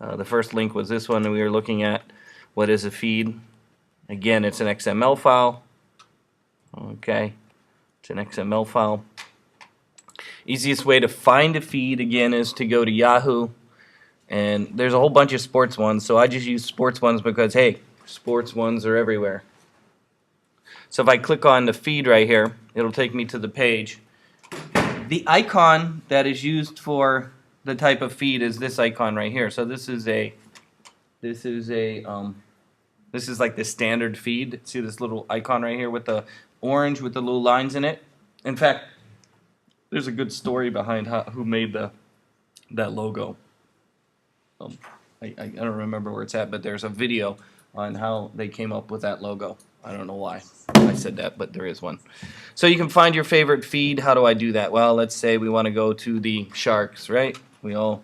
The first link was this one, and we were looking at what is a feed. Again, it's an XML file. Okay, it's an XML file. Easiest way to find a feed, again, is to go to Yahoo. And there's a whole bunch of sports ones, so I just use sports ones because, hey, sports ones are everywhere. So if I click on the feed right here, it'll take me to the page. The icon that is used for the type of feed is this icon right here. So this is like the standard feed. See this little icon right here with the orange with the little lines in it? In fact, there's a good story behind who made that logo. I don't remember where it's at, but there's a video on how they came up with that logo. I don't know why I said that, but there is one. So you can find your favorite feed. How do I do that? Well, let's say we want to go to the Sharks, right? We all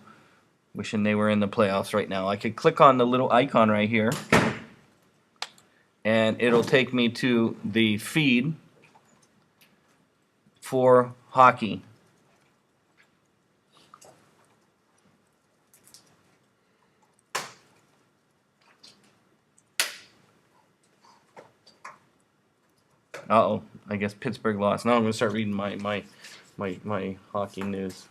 wishing they were in the playoffs right now. I could click on the little icon right here, and it'll take me to the feed for hockey. Uh-oh, I guess Pittsburgh lost. Now I'm going to start reading my hockey news.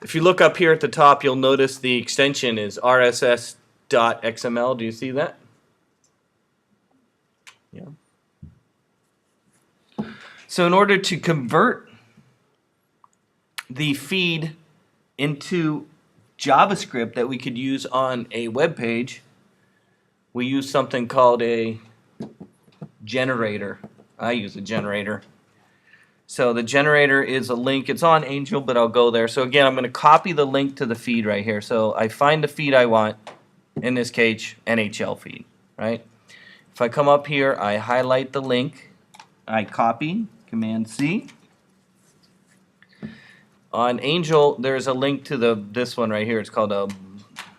If you look up here at the top, you'll notice the extension is rss.xml. Do you see that? Yeah. So in order to convert the feed into JavaScript that we could use on a web page, we use something called a generator. I use a generator. So the generator is a link. It's on Angel, but I'll go there. So again, I'm going to copy the link to the feed right here. So I find the feed I want, in this case, NHL feed, right? If I come up here, I highlight the link, I copy, Command C. On Angel, there's a link to this one right here. It's called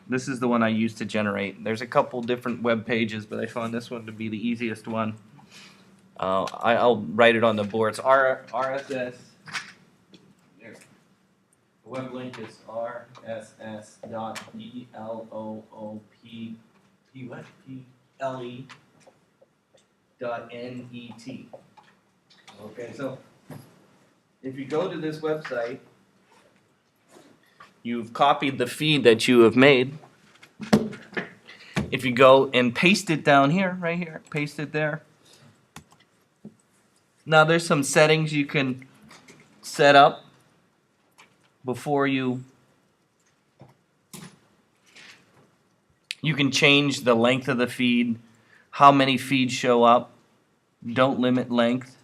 this is the one I used to generate. There's a couple different web pages, but I found this one to be the easiest one. I'll write it on the board. It's RSS. There. The web link is rss.ple.net. Okay, so if you go to this website, you've copied the feed that you have made. If you go and paste it down here, right here, paste it there. Now there's some settings you can set up before you can change the length of the feed, how many feeds show up. Don't limit length.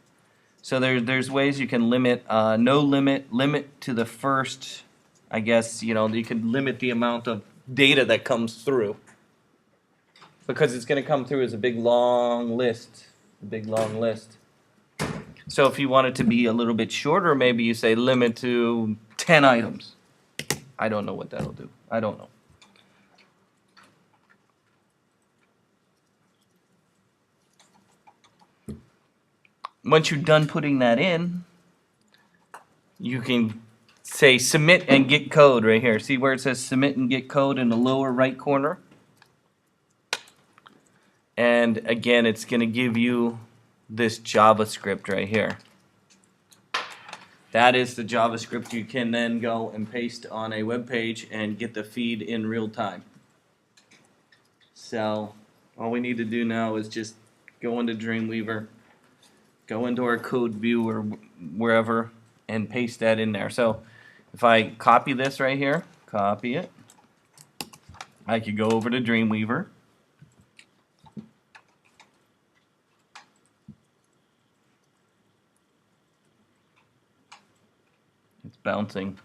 So there's ways you can limit, no limit to the first, I guess, you could limit the amount of data that comes through. Because it's going to come through as a big long list. So if you want it to be a little bit shorter, maybe you say limit to 10 items. I don't know what that'll do. I don't know. Once you're done putting that in, you can say submit and get code right here. See where it says submit and get code in the lower right corner? And again, it's going to give you this JavaScript right here. That is the JavaScript you can then go and paste on a web page and get the feed in real time. So all we need to do now is just go into Dreamweaver, go into our code view or wherever, and paste that in there. So if I copy this right here, copy it, I could go over to Dreamweaver. It's bouncing.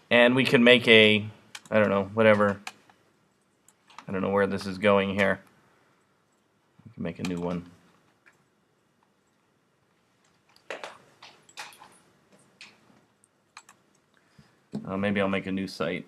And we can make a, I don't know, whatever. I don't know where this is going here. We can make a new one. Maybe I'll make a new site.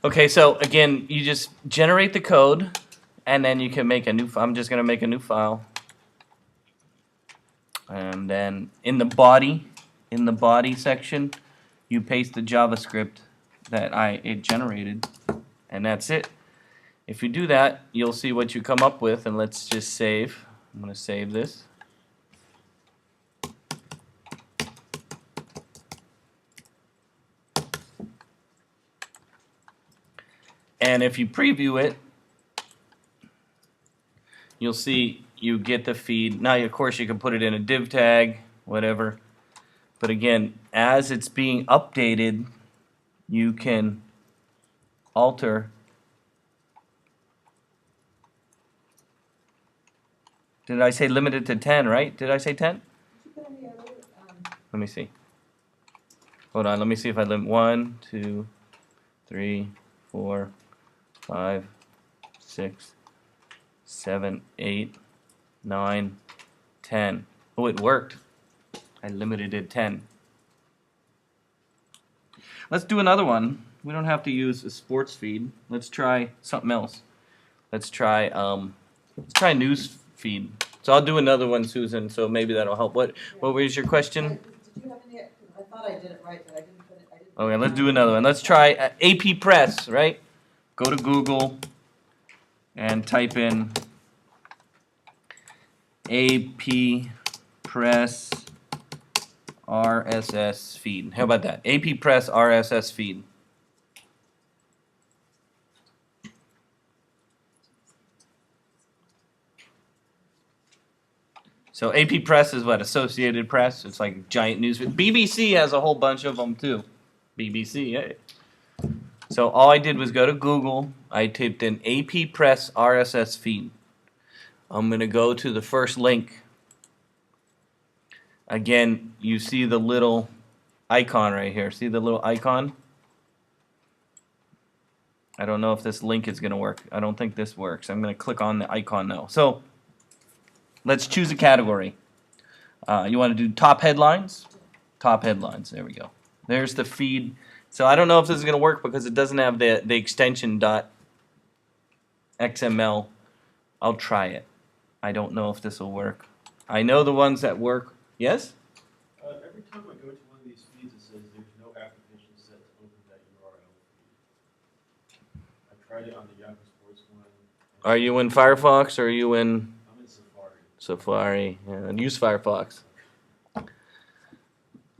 Okay, so again, you just generate the code, and then you can make a new. I'm just gonna make a new file, and then in the body section, you paste the JavaScript that it generated, and that's it. If you do that, you'll see what you come up with, and let's just save. I'm gonna save this. And if you preview it, you'll see you get the feed. Now, of course, you can put it in a div tag, whatever. But again, as it's being updated, you can alter. Did I say limited to 10, right? Did I say 10? Let me see. Hold on, let me see if I limit 1, 2, 3, 4, 5, 6, 7, 8, 9, 10. Oh, it worked. I limited it 10. Let's do another one. We don't have to use a sports feed. Let's try something else. Let's try news feed. So I'll do another one, Susan. So maybe that'll help. What was your question? Did you have any? I thought I did it right, but I didn't put it. Okay, let's do another one. Let's try AP Press. Right? Go to Google and type in AP Press RSS feed. How about that? AP Press RSS feed. So AP Press is what? Associated Press. It's like giant news. BBC has a whole bunch of them too. BBC. Hey. So all I did was go to Google. I typed in AP Press RSS feed. I'm going to go to the first link. Again, you see the little icon right here. See the little icon? I don't know if this link is going to work. I don't think this works. I'm going to click on the icon now. So let's choose a category. You want to do top headlines? Top headlines. There we go. There's the feed. So I don't know if this is going to work because it doesn't have the extension .xml. I'll try it. I don't know if this will work. I know the ones that work. Yes? Every time I go to one of these feeds, it says there's no application set to open that URL feed. I tried it on the Yahoo Sports one. Are you in Firefox or are you in I'm in Safari. Safari? Yeah, use Firefox.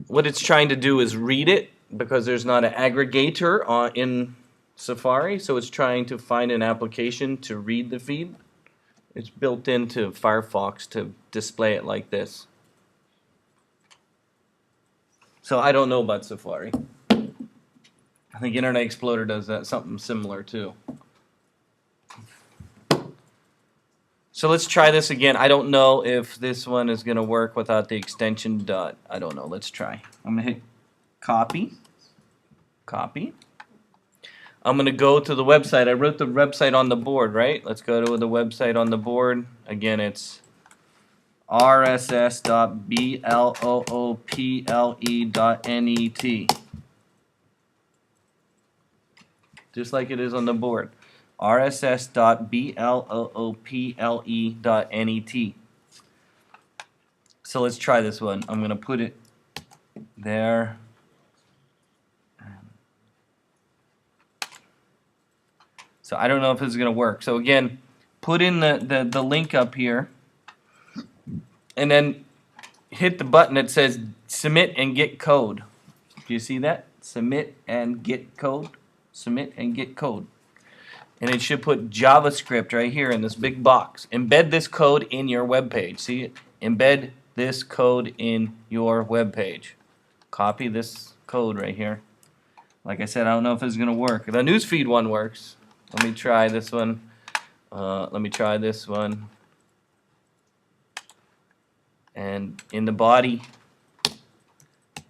What it's trying to do is read it because there's not an aggregator in Safari, so it's trying to find an application to read the feed. It's built into Firefox to display it like this. So I don't know about Safari. I think Internet Explorer does that, something similar too. So let's try this again. I don't know if this one is going to work without the extension . I don't know. Let's try. I'm going to hit copy. Copy. I'm going to go to the website. I wrote the website on the board, right? Let's go to the website on the board. Again, it's rss.bloople.net. Just like it is on the board. rss.bloople.net. So let's try this one. I'm going to put it there. So I don't know if this is going to work. So again, put in the link up here. And then hit the button that says submit and get code. Do you see that? Submit and get code. Submit and get code. And it should put JavaScript right here in this big box. Embed this code in your web page. See it? Embed this code in your web page. Copy this code right here. Like I said, I don't know if it's going to work. The newsfeed one works. Let me try this one. Let me try this one. And in the body,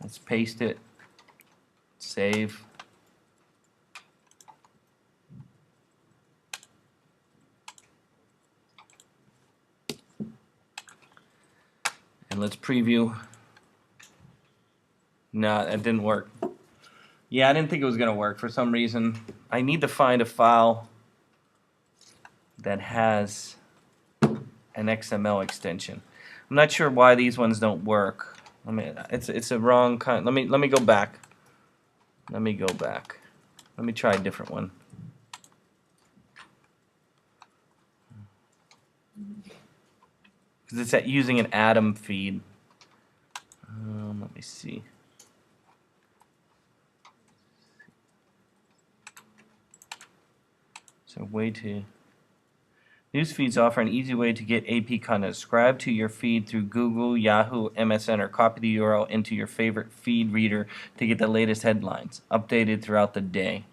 let's paste it. Save. And let's preview. No, that didn't work. Yeah, I didn't think it was going to work for some reason. I need to find a file that has an XML extension. I'm not sure why these ones don't work. It's a wrong kind. Let me go back. Let me go back. Let me try a different one. Because it's using an Atom feed. Let me see. So way to news feeds offer an easy way to get AP content. Subscribe to your feed through Google, Yahoo, MSN, or copy the URL into your favorite feed reader to get the latest headlines, updated throughout the day.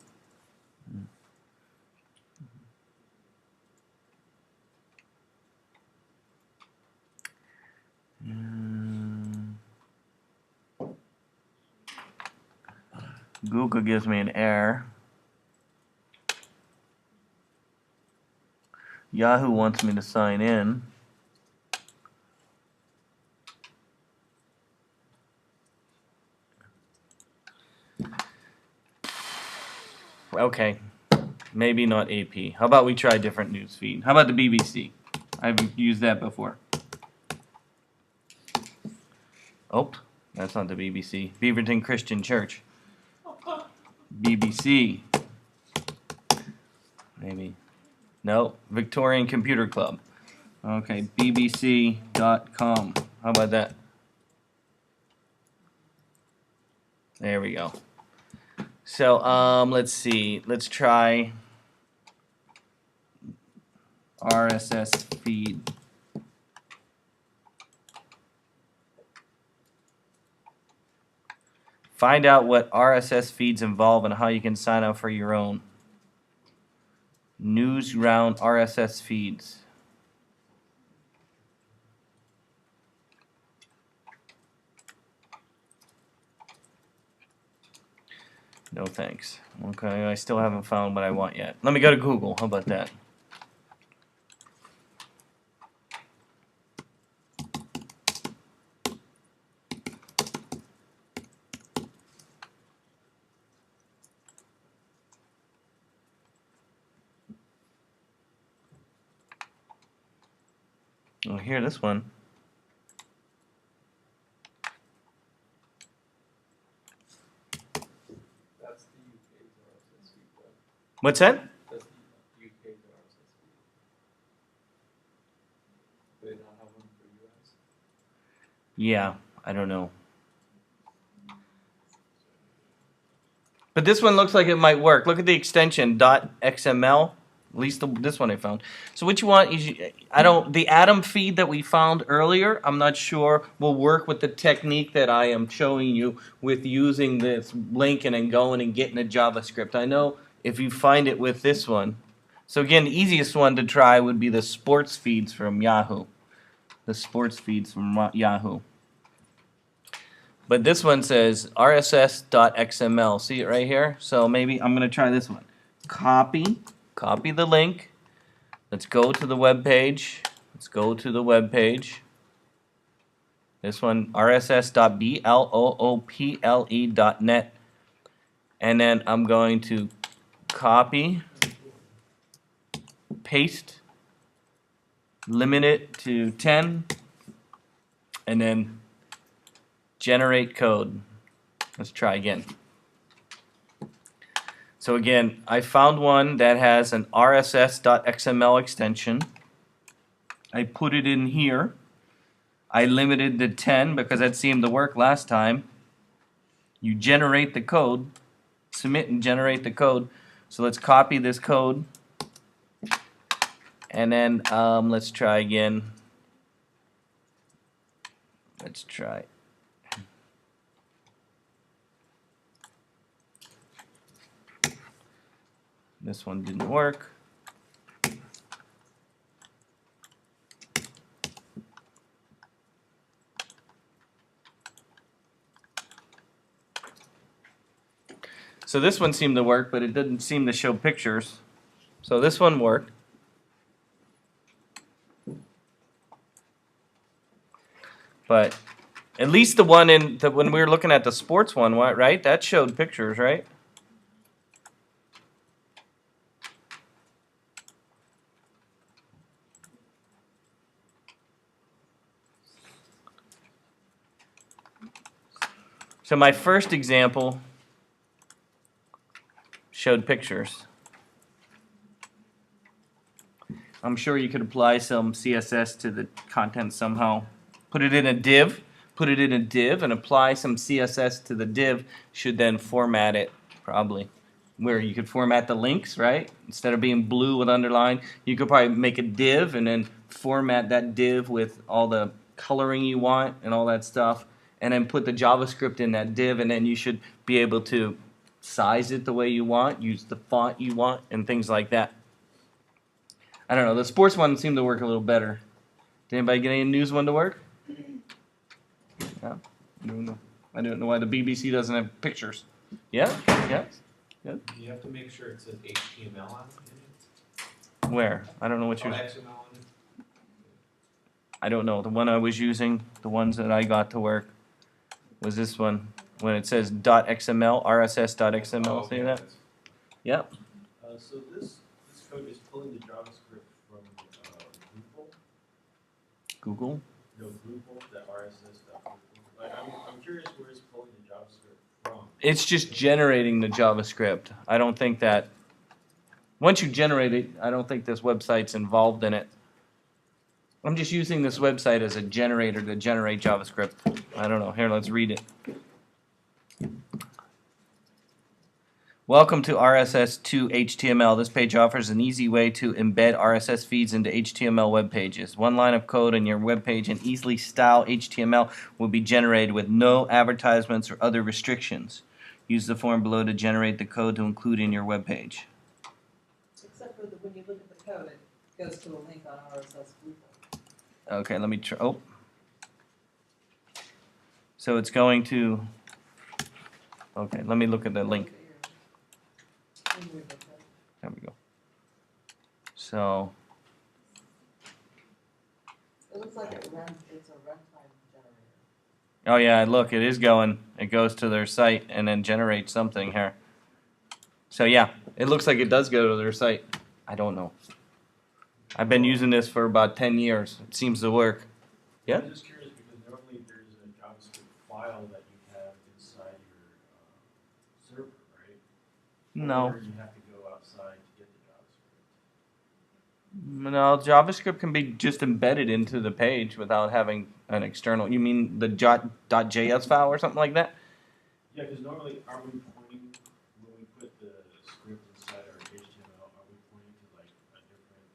Google gives me an error. Yahoo wants me to sign in. Okay, maybe not AP. How about we try a different news feed? How about the BBC? I've used that before. Oh, that's not the BBC. Beaverton Christian Church. BBC. Maybe. No, Victorian Computer Club. Okay, bbc.com. How about that? There we go. So, let's see. Let's try RSS feed. Find out what RSS feeds involve and how you can sign up for your own. Newsround RSS feeds. No thanks. Okay, I still haven't found what I want yet. Let me go to Google. How about that? Oh, here, this one. That's the UK's RSS feed, though. What's that? That's the UK's RSS feed. Do they not have one for US? Yeah, I don't know. But this one looks like it might work. Look at the extension .xml. At least this one I found. So what you want is the Atom feed that we found earlier, I'm not sure will work with the technique that I am showing you with using this link and then going and getting a JavaScript. I know if you find it with this one. So again, the easiest one to try would be the sports feeds from Yahoo. The sports feeds from Yahoo. But this one says rss.xml. See it right here? So maybe I'm going to try this one. Copy the link. Let's go to the web page. Let's go to the web page. This one, rss.bloople.net. And then I'm going to copy, paste, limit it to 10, and then generate code. Let's try again. So again, I found one that has an rss.xml extension. I put it in here. I limited to 10 because that seemed to work last time. You generate the code, submit and generate the code. So let's copy this code. And then let's try again. Let's try. This one didn't work. So this one seemed to work, but it didn't seem to show pictures. So this one worked. But at least the one when we were looking at the sports one, right? That showed pictures, right? So my first example showed pictures. I'm sure you could apply some CSS to the content somehow. Put it in a div, and apply some CSS to the div. Should then format it, probably. Where you could format the links, right? Instead of being blue with underline, you could probably make a div and then format that div with all the coloring you want and all that stuff, and then put the JavaScript in that div, and then you should be able to size it the way you want, use the font you want, and things like that. I don't know. The sports one seemed to work a little better. Did anybody get any news one to work? No? I don't know why the BBC doesn't have pictures. Yeah? Yeah? You have to make sure it says HTML on it. Where? I don't know what Or you're... XML on it. I don't know. The one I was using, the ones that I got to work, was this one. When it says .xml, RSS.xml, Oh, see okay, that? that's- Yep. So this code is pulling the JavaScript from Drupal. Google. No, Drupal, that RSS.Drupal. Like, I'm curious where it's pulling the JavaScript from. It's just generating the JavaScript. I don't think that... Once you generate it, I don't think this website's involved in it. I'm just using this website as a generator to generate JavaScript. I don't know. Here, let's read it. Welcome to RSS2 HTML. This page offers an easy way to embed RSS feeds into HTML web pages. One line of code in your web page and easily style HTML will be generated with no advertisements or other restrictions. Use the form below to generate the code to include in your web page. Except for when you look at the code, it goes to a link on RSS Drupal. Okay, let me try. Oh. So it's going to... Okay, let me look at the link. There we go. So... It looks like it's a runtime generator. Oh yeah, look, it is going. It goes to their site and then generates something here. So yeah, it looks like it does go to their site. I don't know. I've been using this for about 10 years. It seems to work. Yeah? I'm just curious because normally there's a JavaScript file that you have inside your server, right? No. Or you have to go outside to get the JavaScript. No, JavaScript can be just embedded into the page without having an external. You mean the .js file or something like that? Yeah, because normally are we pointing, when we put the script inside our HTML, are we pointing to like a different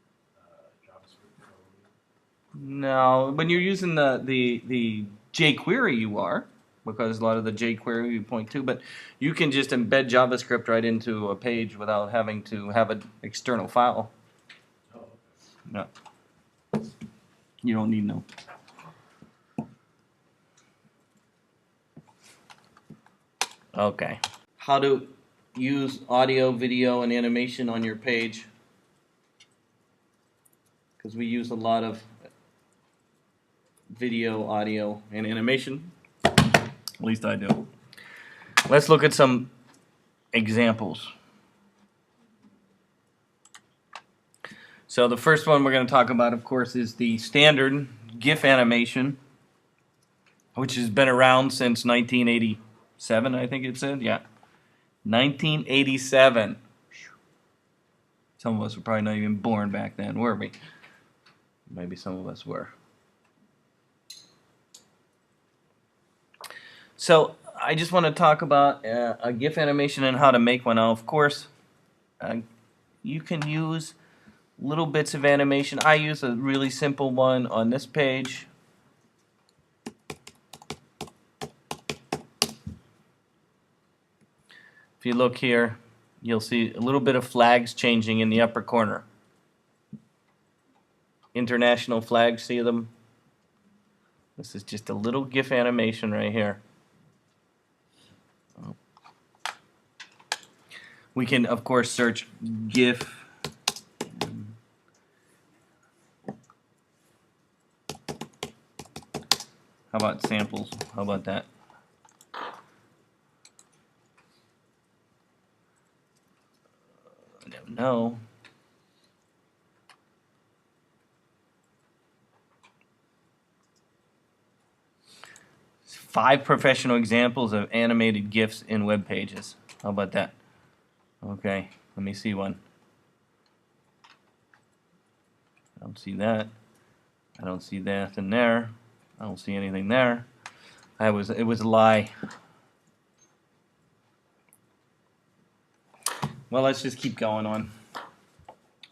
JavaScript code? No, when you're using the jQuery, you are, because a lot of the jQuery you point to, but you can just embed JavaScript right into a page without having to have an external file. Oh, okay. No, you don't need no. Okay, how to use audio, video, and animation on your page? Because we use a lot of video, audio, and animation. At least I do. Let's look at some examples. So the first one we're going to talk about, of course, is the standard GIF animation, which has been around since 1987, I think it said. Yeah, 1987. Some of us were probably not even born back then, were we? Maybe some of us were. So I just want to talk about a GIF animation and how to make one. Now, of course, you can use little bits of animation. I use a really simple one on this page. If you look here, you'll see a little bit of flags changing in the upper corner. International flags, see them? This is just a little GIF animation right here. We can, of course, search GIF. How about samples? How about that? I don't know. 5 professional examples of animated GIFs in web pages. How about that? Okay, let me see one. I don't see that. I don't see that in there. I don't see anything there. It was a lie. Well, let's just keep going on.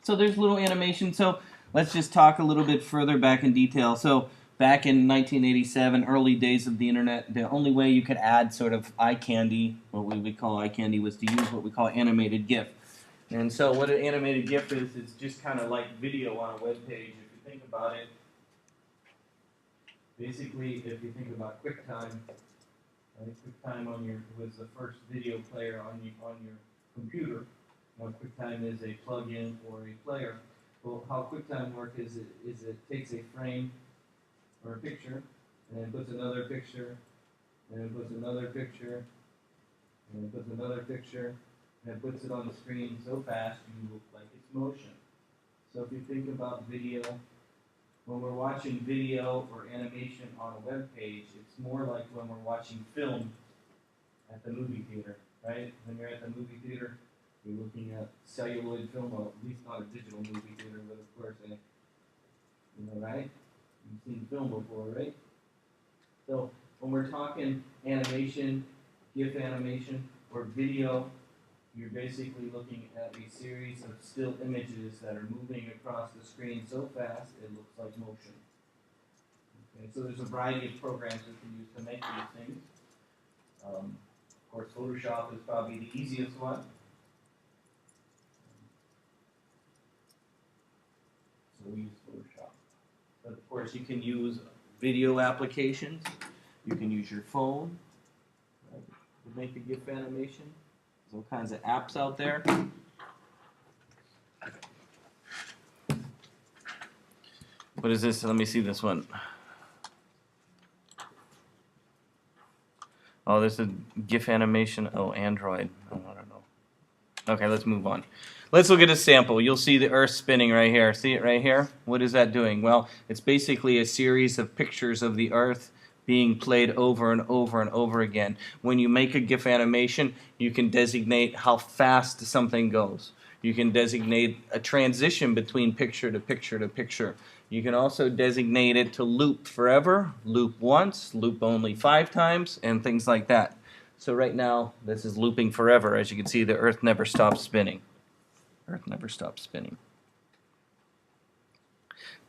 So there's little animation. So let's just talk a little bit further back in detail. So back in 1987, early days of the internet, the only way you could add sort of eye candy, what we would call eye candy, was to use what we call animated GIF. And so what an animated GIF is, it's just kind of like video on a web page. If you think about it, basically, if you think about QuickTime, right? QuickTime was the first video player on your computer. Now, QuickTime is a plug-in or a player. Well, how QuickTime works is it takes a frame or a picture, and then puts another picture, and then puts another picture, and then puts another picture, and it puts it on the screen so fast you look like it's motion. So if you think about video, when we're watching video or animation on a web page, it's more like when we're watching film at the movie theater, right? When you're at the movie theater, you're looking at celluloid film, well, at least not a digital movie theater, but of course, right? You've seen film before, right? So when we're talking animation, GIF animation, or video, you're basically looking at a series of still images that are moving across the screen so fast it looks like motion. Okay, so there's a variety of programs that you can use to make these things. Of course, Photoshop is probably the easiest one. So we use Photoshop. But of course, you can use video applications. You can use your phone, right, to make a GIF animation. There's all kinds of apps out there. What is this? Let me see this one. Oh, this is GIF animation. Oh, Android. Oh, I don't know. Okay, let's move on. Let's look at a sample. You'll see the Earth spinning right here. See it right here? What is that doing? Well, it's basically a series of pictures of the Earth being played over and over and over again. When you make a GIF animation, you can designate how fast something goes. You can designate a transition between picture to picture to picture. You can also designate it to loop forever, loop once, loop only 5 times, and things like that. So right now, this is looping forever. As you can see, the Earth never stops spinning. Earth never stops spinning.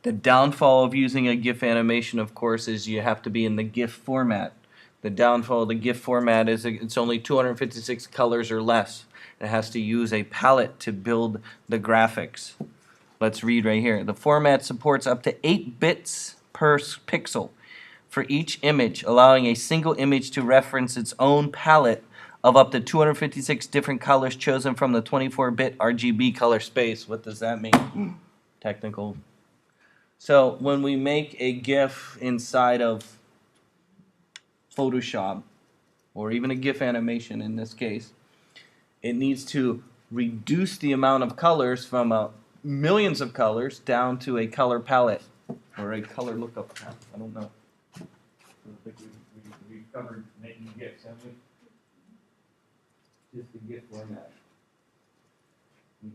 The downfall of using a GIF animation, of course, is you have to be in the GIF format. The downfall of the GIF format is it's only 256 colors or less. It has to use a palette to build the graphics. Let's read right here. The format supports up to 8 bits per pixel for each image, allowing a single image to reference its own palette of up to 256 different colors chosen from the 24-bit RGB color space. What does that mean? Technical. So when we make a GIF inside of Photoshop, or even a GIF animation in this case, it needs to reduce the amount of colors from millions of colors down to a color palette, or a color lookup palette. I don't know. I think we've covered making GIFs, haven't we? Just the GIF format.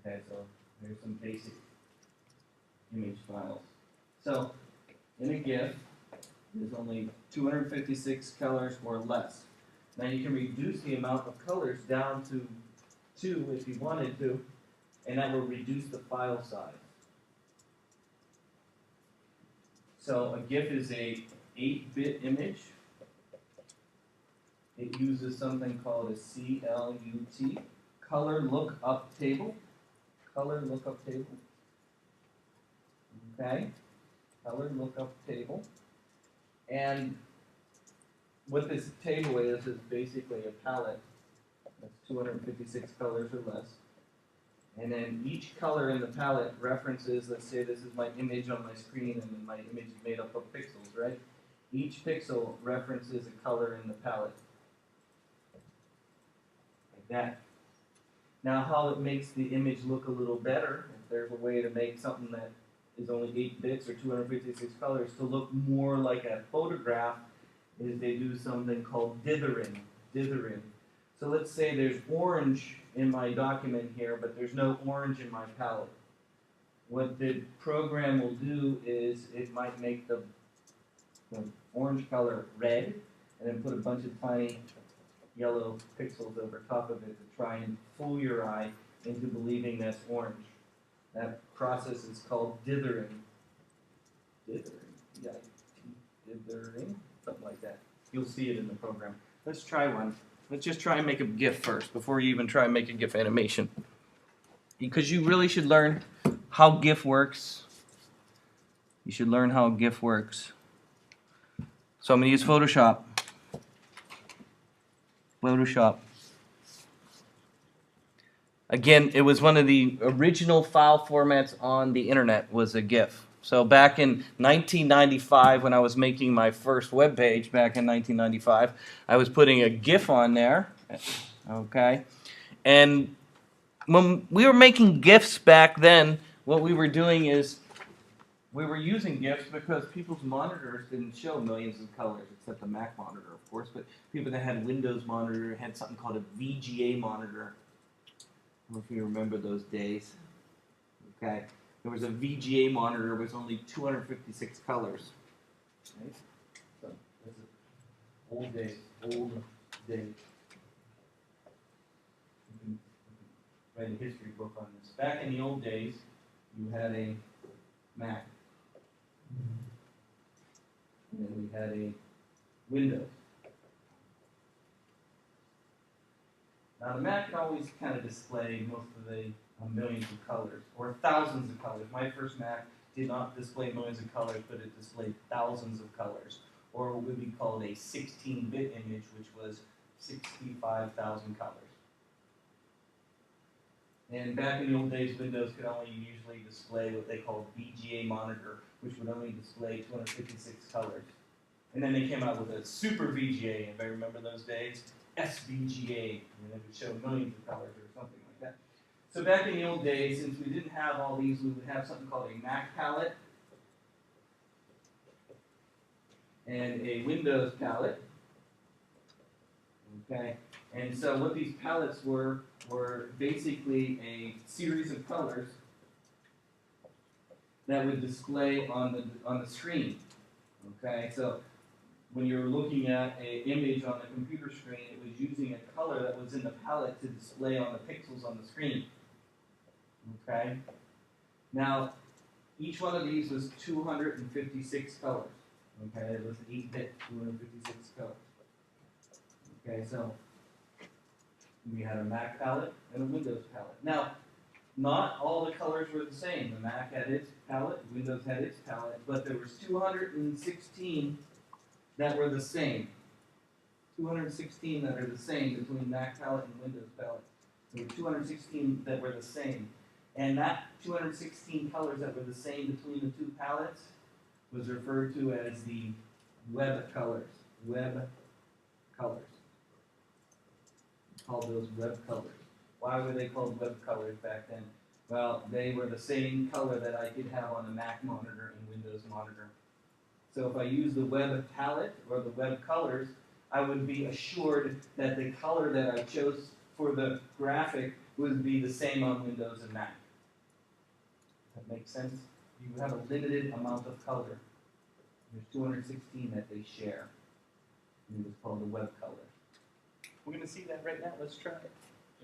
Okay, so there's some basic image files. So in a GIF, there's only 256 colors or less. Now you can reduce the amount of colors down to 2 if you wanted to, and that will reduce the file size. So a GIF is a 8-bit image. It uses something called a CLUT, color lookup table. Color lookup table. Okay? Color lookup table. And what this table is basically a palette that's 256 colors or less. And then each color in the palette references, let's say this is my image on my screen, and then my image is made up of pixels, right? Each pixel references a color in the palette. Like that. Now how it makes the image look a little better, if there's a way to make something that is only 8 bits or 256 colors to look more like a photograph, is they do something called dithering. Dithering. So let's say there's orange in my document here, but there's no orange in my palette. What the program will do is it might make the orange color red, and then put a bunch of tiny yellow pixels over top of it to try and fool your eye into believing that's orange. That process is called dithering. Dithering. Dithering. Something like that. You'll see it in the program. Let's try one. Let's just try and make a GIF first before you even try and make a GIF animation. Because you really should learn how GIF works. You should learn how GIF works. So I'm going to use Photoshop. Photoshop. Again, it was one of the original file formats on the internet was a GIF. So back in 1995, when I was making my first web page back in 1995, I was putting a GIF on there. Okay. And when we were making GIFs back then, what we were doing is we were using GIFs because people's monitors didn't show millions of colors, except the Mac monitor, of course. But people that had Windows monitor had something called a VGA monitor. I don't know if you remember those days. Okay, there was a VGA monitor with only 256 colors. Right? So this is old days, old days. You can write a history book on this. Back in the old days, you had a Mac. And then we had a Windows. Now the Mac can always kind of display most of the millions of colors, or thousands of colors. My first Mac did not display millions of colors, but it displayed thousands of colors, or what would be called a 16-bit image, which was 65,000 colors. And back in the old days, Windows could only usually display what they called VGA monitor, which would only display 256 colors. And then they came out with a super VGA, if I remember those days, SVGA, and it would show millions of colors or something like that. So back in the old days, since we didn't have all these, we would have something called a Mac palette and a Windows palette. Okay, and so what these palettes were basically a series of colors that would display on the screen. Okay, so when you're looking at an image on the computer screen, it was using a color that was in the palette to display on the pixels on the screen. Okay, now each one of these was 256 colors. Okay, it was 8-bit, 256 colors. Okay, so we had a Mac palette and a Windows palette. Now, not all the colors were the same. The Mac had its palette, Windows had its palette, but there was 216 that were the same. 216 that are the same between Mac palette and Windows palette. There were 216 that were the same. And that 216 colors that were the same between the two palettes was referred to as the web colors. Web colors. Called those web colors. Why were they called web colors back then? Well, they were the same color that I could have on a Mac monitor and Windows monitor. So if I use the web palette or the web colors, I would be assured that the color that I chose for the graphic would be the same on Windows and Mac. That makes sense? You have a limited amount of color. There's 216 that they share. And it's called the web color. We're going to see that right now. Let's try it.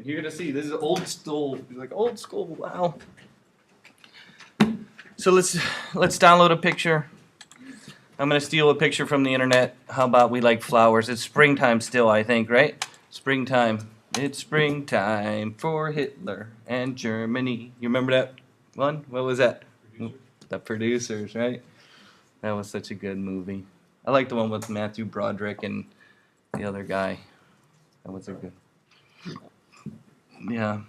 You're going to see, this is old school. You're like, old school, wow. So let's download a picture. I'm going to steal a picture from the internet. How about we like flowers? It's springtime still, I think, right? Springtime. It's springtime for Hitler and Germany. You remember that one? What was that? Producer. The Producers, right? That was such a good movie. I like the one with Matthew Broderick and the other guy. That was a good. Yeah.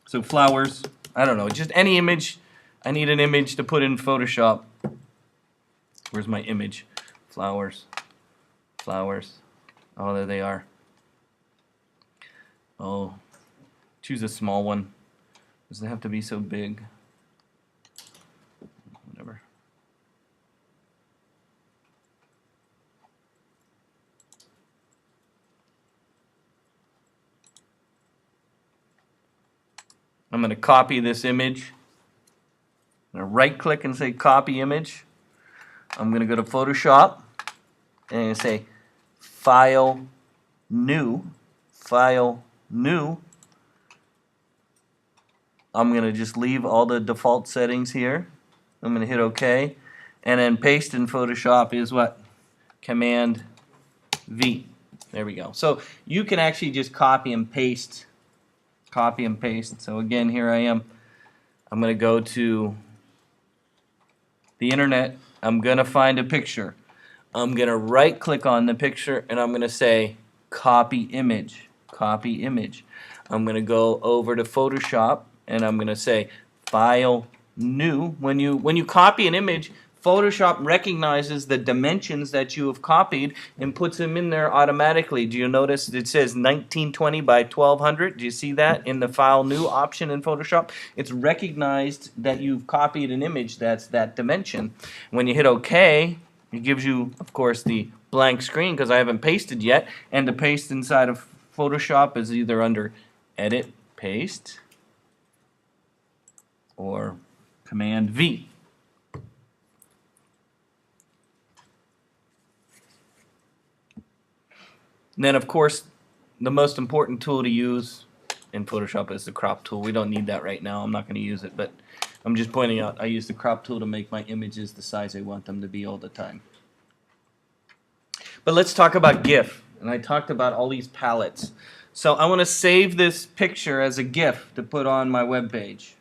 So flowers. I don't know. Just any image. I need an image to put in Photoshop. Where's my image? Flowers. Flowers. Oh, there they are. Oh. Choose a small one. Does it have to be so big? Whatever. I'm going to copy this image. I'm going to right click and say copy image. I'm going to go to Photoshop and I'm going to say file new. File new. I'm going to just leave all the default settings here. I'm going to hit OK. And then paste in Photoshop is what? Command V. There we go. So you can actually just copy and paste. Copy and paste. So again, here I am. I'm going to go to the internet. I'm going to find a picture. I'm going to right click on the picture and I'm going to say copy image. Copy image. I'm going to go over to Photoshop and I'm going to say file new. When you copy an image, Photoshop recognizes the dimensions that you have copied and puts them in there automatically. Do you notice it says 1920 by 1200? Do you see that in the file new option in Photoshop? It's recognized that you've copied an image that's that dimension. When you hit OK, it gives you, of course, the blank screen because I haven't pasted yet. And to paste inside of Photoshop is either under Edit, Paste, or Command V. And then, of course, the most important tool to use in Photoshop is the crop tool. We don't need that right now. I'm not going to use it, but I'm just pointing out I use the crop tool to make my images the size I want them to be all the time. But let's talk about GIF. And I talked about all these palettes. So I want to save this picture as a GIF to put on my web page.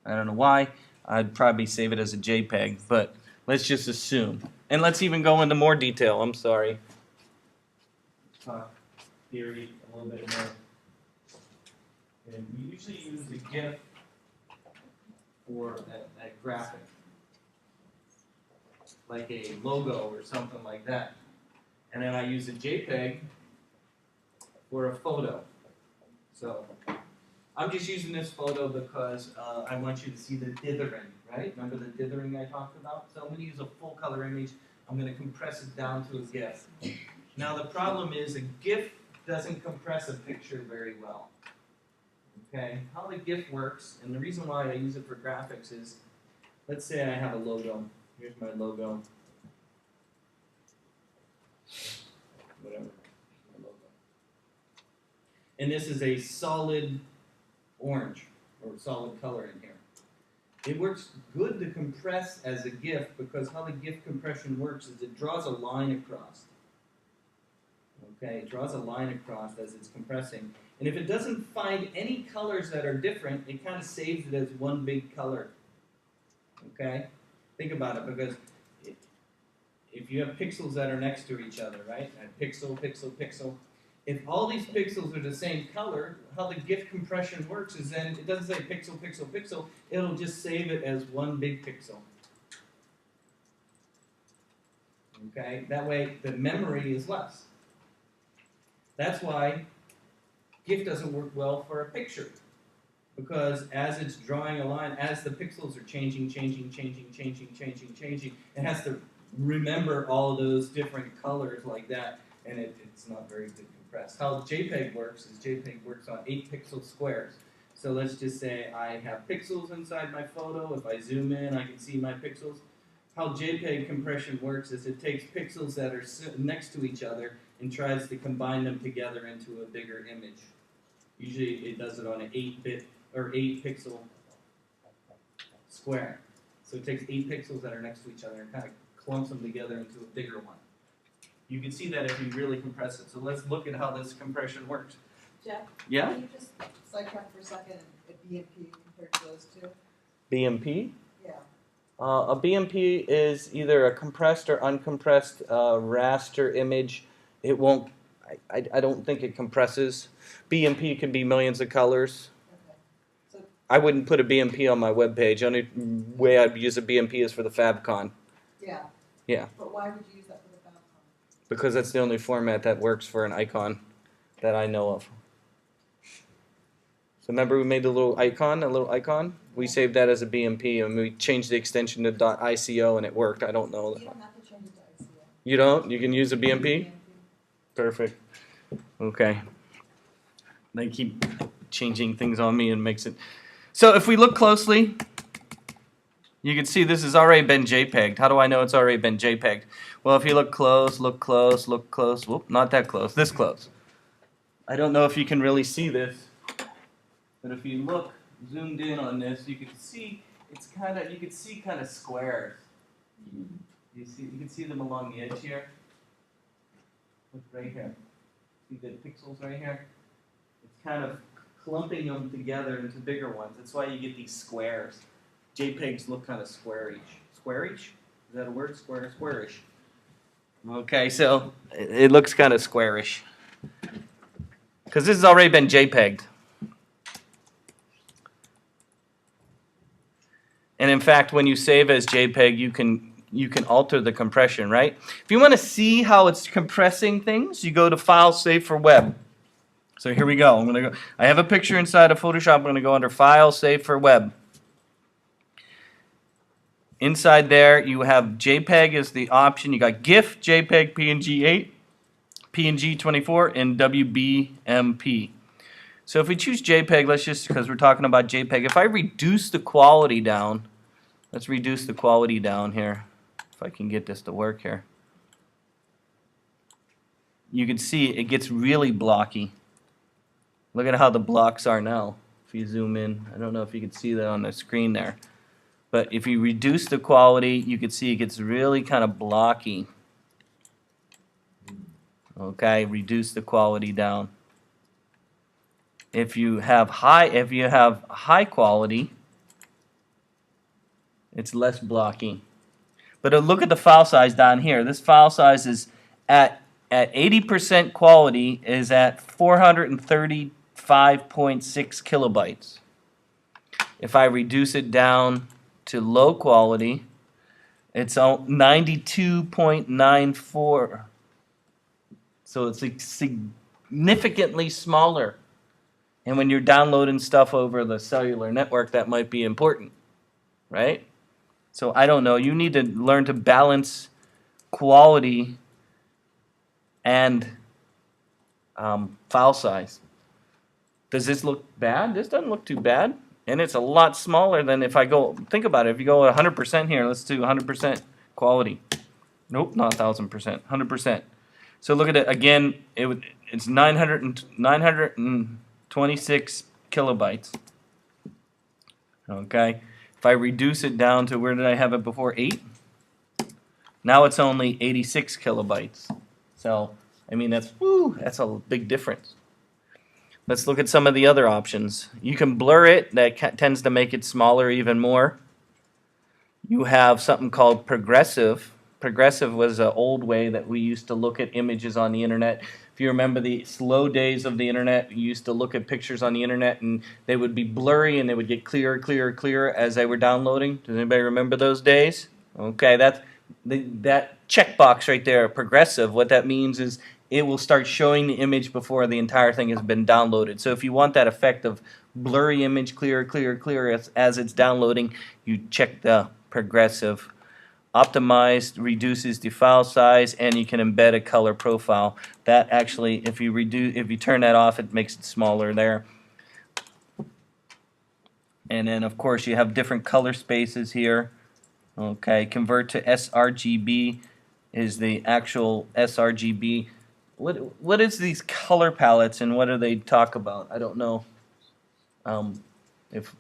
I don't know why. I'd probably save it as a JPEG, but let's just assume. And let's even go into more detail. I'm sorry. Talk theory a little bit more. And we usually use the GIF for a graphic, like a logo or something like that. And then I use a JPEG for a photo. So I'm just using this photo because I want you to see the dithering, right? Remember the dithering I talked about? So I'm going to use a full color image. I'm going to compress it down to a GIF. Now the problem is a GIF doesn't compress a picture very well. Okay, how the GIF works, and the reason why I use it for graphics is, let's say I have a logo. Here's my logo. Whatever, my logo. And this is a solid orange, or solid color in here. It works good to compress as a GIF because how the GIF compression works is it draws a line across. Okay, it draws a line across as it's compressing. And if it doesn't find any colors that are different, it kind of saves it as one big color. Okay? Think about it, because if you have pixels that are next to each other, right? And pixel, pixel, pixel. If all these pixels are the same color, how the GIF compression works is then it doesn't say pixel, pixel, pixel. It'll just save it as one big pixel. Okay? That way the memory is less. That's why GIF doesn't work well for a picture, because as it's drawing a line, as the pixels are changing, it has to remember all of those different colors like that, and it's not very good compressed. How JPEG works is JPEG works on 8 pixel squares. So let's just say I have pixels inside my photo. If I zoom in, I can see my pixels. How JPEG compression works is it takes pixels that are next to each other and tries to combine them together into a bigger image. Usually it does it on an 8-bit or 8 pixel square. So it takes 8 pixels that are next to each other and kind of clumps them together into a bigger one. You can see that if you really compress it. So let's look at how this compression works. Jeff? Yeah? Can you just sidetrack for a second at BMP compared to those two? BMP? Yeah. A BMP is either a compressed or uncompressed raster image. It won't, I don't think it compresses. BMP can be millions of colors. Okay. So I wouldn't put a BMP on my web page. Only way I'd use a BMP is for the FabCon. yeah. Yeah. But why would you use that for the FabCon? Because that's the only format that works for an icon that I know of. So remember we made a little icon? We saved that as a BMP and we changed the extension to .ico and it worked. I don't know. You don't have to change it to ICO. You don't? You can use a BMP? Perfect. Okay. They keep changing things on me and makes it. So if we look closely, you can see this has already been JPEG'd. How do I know it's already been JPEG'd? Well, if you look close, look close, look close. Whoop, not that close. This close. I don't know if you can really see this, but if you look zoomed in on this, you can see it's kind of, you can see kind of squares. You can see them along the edge here. Look right here. See the pixels right here? It's kind of clumping them together into bigger ones. That's why you get these squares. JPEGs look kind of squarish. Squarish? Is that a word? Squarish. Okay, so it looks kind of squarish. Because this has already been JPEG'd. And in fact, when you save as JPEG, you can alter the compression, right? If you want to see how it's compressing things, you go to File, Save for Web. So here we go. I have a picture inside of Photoshop. I'm going to go under File, Save for Web. Inside there, you have JPEG as the option. You got GIF, JPEG, PNG 8, PNG 24, and WBMP. So if we choose JPEG, let's just, because we're talking about JPEG, if I reduce the quality down, let's reduce the quality down here. If I can get this to work here. You can see it gets really blocky. Look at how the blocks are now. If you zoom in, I don't know if you can see that on the screen there. But if you reduce the quality, you can see it gets really kind of blocky. Okay, reduce the quality down. If you have high quality, it's less blocky. But look at the file size down here. This file size is at 80% quality is at 435.6 kilobytes. If I reduce it down to low quality, it's 92.94. So it's significantly smaller. And when you're downloading stuff over the cellular network, that might be important, right? So I don't know. You need to learn to balance quality and file size. Does this look bad? This doesn't look too bad. And it's a lot smaller than if I go, think about it, if you go at 100% here, let's do 100% quality. Nope, not 1,000%, 100%. So look at it again, it's 926 kilobytes. Okay, if I reduce it down to, where did I have it before, 8? Now it's only 86 kilobytes. So, I mean, that's a big difference. Let's look at some of the other options. You can blur it, that tends to make it smaller even more. You have something called progressive. Progressive was an old way that we used to look at images on the internet. If you remember the slow days of the internet, you used to look at pictures on the internet and they would be blurry and they would get clearer, clearer, clearer as they were downloading. Does anybody remember those days? Okay, that checkbox right there, progressive, what that means is it will start showing the image before the entire thing has been downloaded. So if you want that effect of blurry image, clearer, clearer, clearer as it's downloading, you check the progressive. Optimized reduces the file size, and you can embed a color profile. That actually, if you turn that off, it makes it smaller there. And then of course you have different color spaces here. Okay, convert to sRGB is the actual sRGB. What is these color palettes and what do they talk about? I don't know if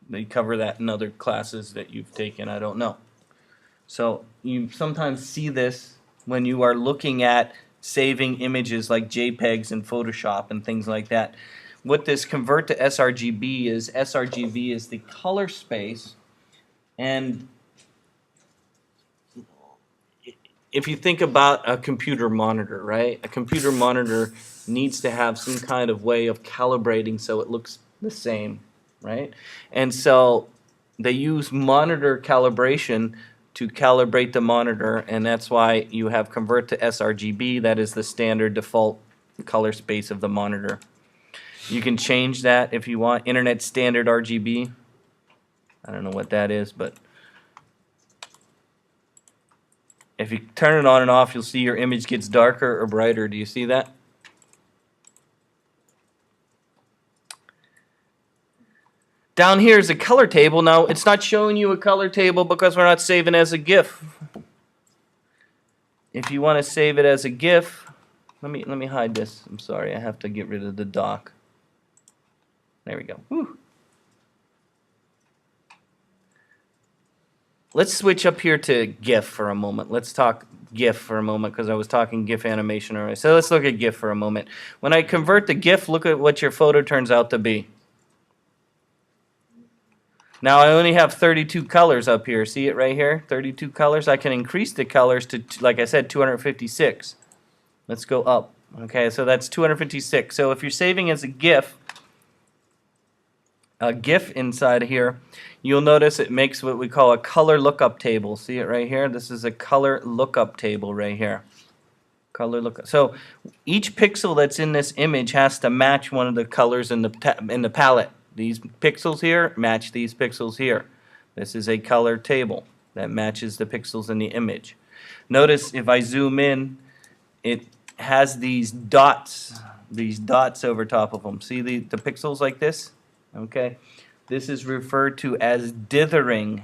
they cover that in other classes that you've taken. I don't know. So you sometimes see this when you are looking at saving images like JPEGs in Photoshop and things like that. What this convert to sRGB is the color space, and if you think about a computer monitor, right? A computer monitor needs to have some kind of way of calibrating so it looks the same, right? And so they use monitor calibration to calibrate the monitor, and that's why you have convert to sRGB. That is the standard default color space of the monitor. You can change that if you want. Internet standard RGB. I don't know what that is, but if you turn it on and off, you'll see your image gets darker or brighter. Do you see that? Down here is a color table. Now, it's not showing you a color table because we're not saving as a GIF. If you want to save it as a GIF, let me hide this. I'm sorry, I have to get rid of the dock. There we go. Whew. Let's switch up here to GIF for a moment. Let's talk GIF for a moment because I was talking GIF animation already. So let's look at GIF for a moment. When I convert the GIF, look at what your photo turns out to be. Now I only have 32 colors up here. See it right here? 32 colors. I can increase the colors to, like I said, 256. Let's go up. Okay, so that's 256. So if you're saving as a GIF inside of here, you'll notice it makes what we call a color lookup table. See it right here? This is a color lookup table right here. Color lookup. So each pixel that's in this image has to match one of the colors in the palette. These pixels here match these pixels here. This is a color table that matches the pixels in the image. Notice if I zoom in, it has these dots over top of them. See the pixels like this? Okay. This is referred to as dithering,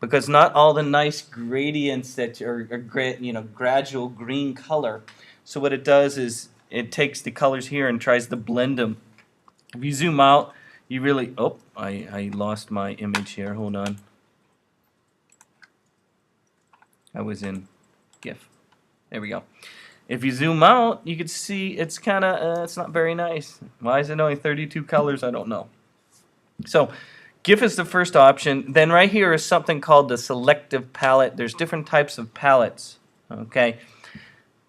because not all the nice gradients that are gradual green color. So what it does is it takes the colors here and tries to blend them. If you zoom out, you really, oh, I lost my image here. Hold on. I was in GIF. There we go. If you zoom out, you can see it's kind of, it's not very nice. Why is it only 32 colors? I don't know. So GIF is the first option. Then right here is something called the selective palette. There's different types of palettes. Okay.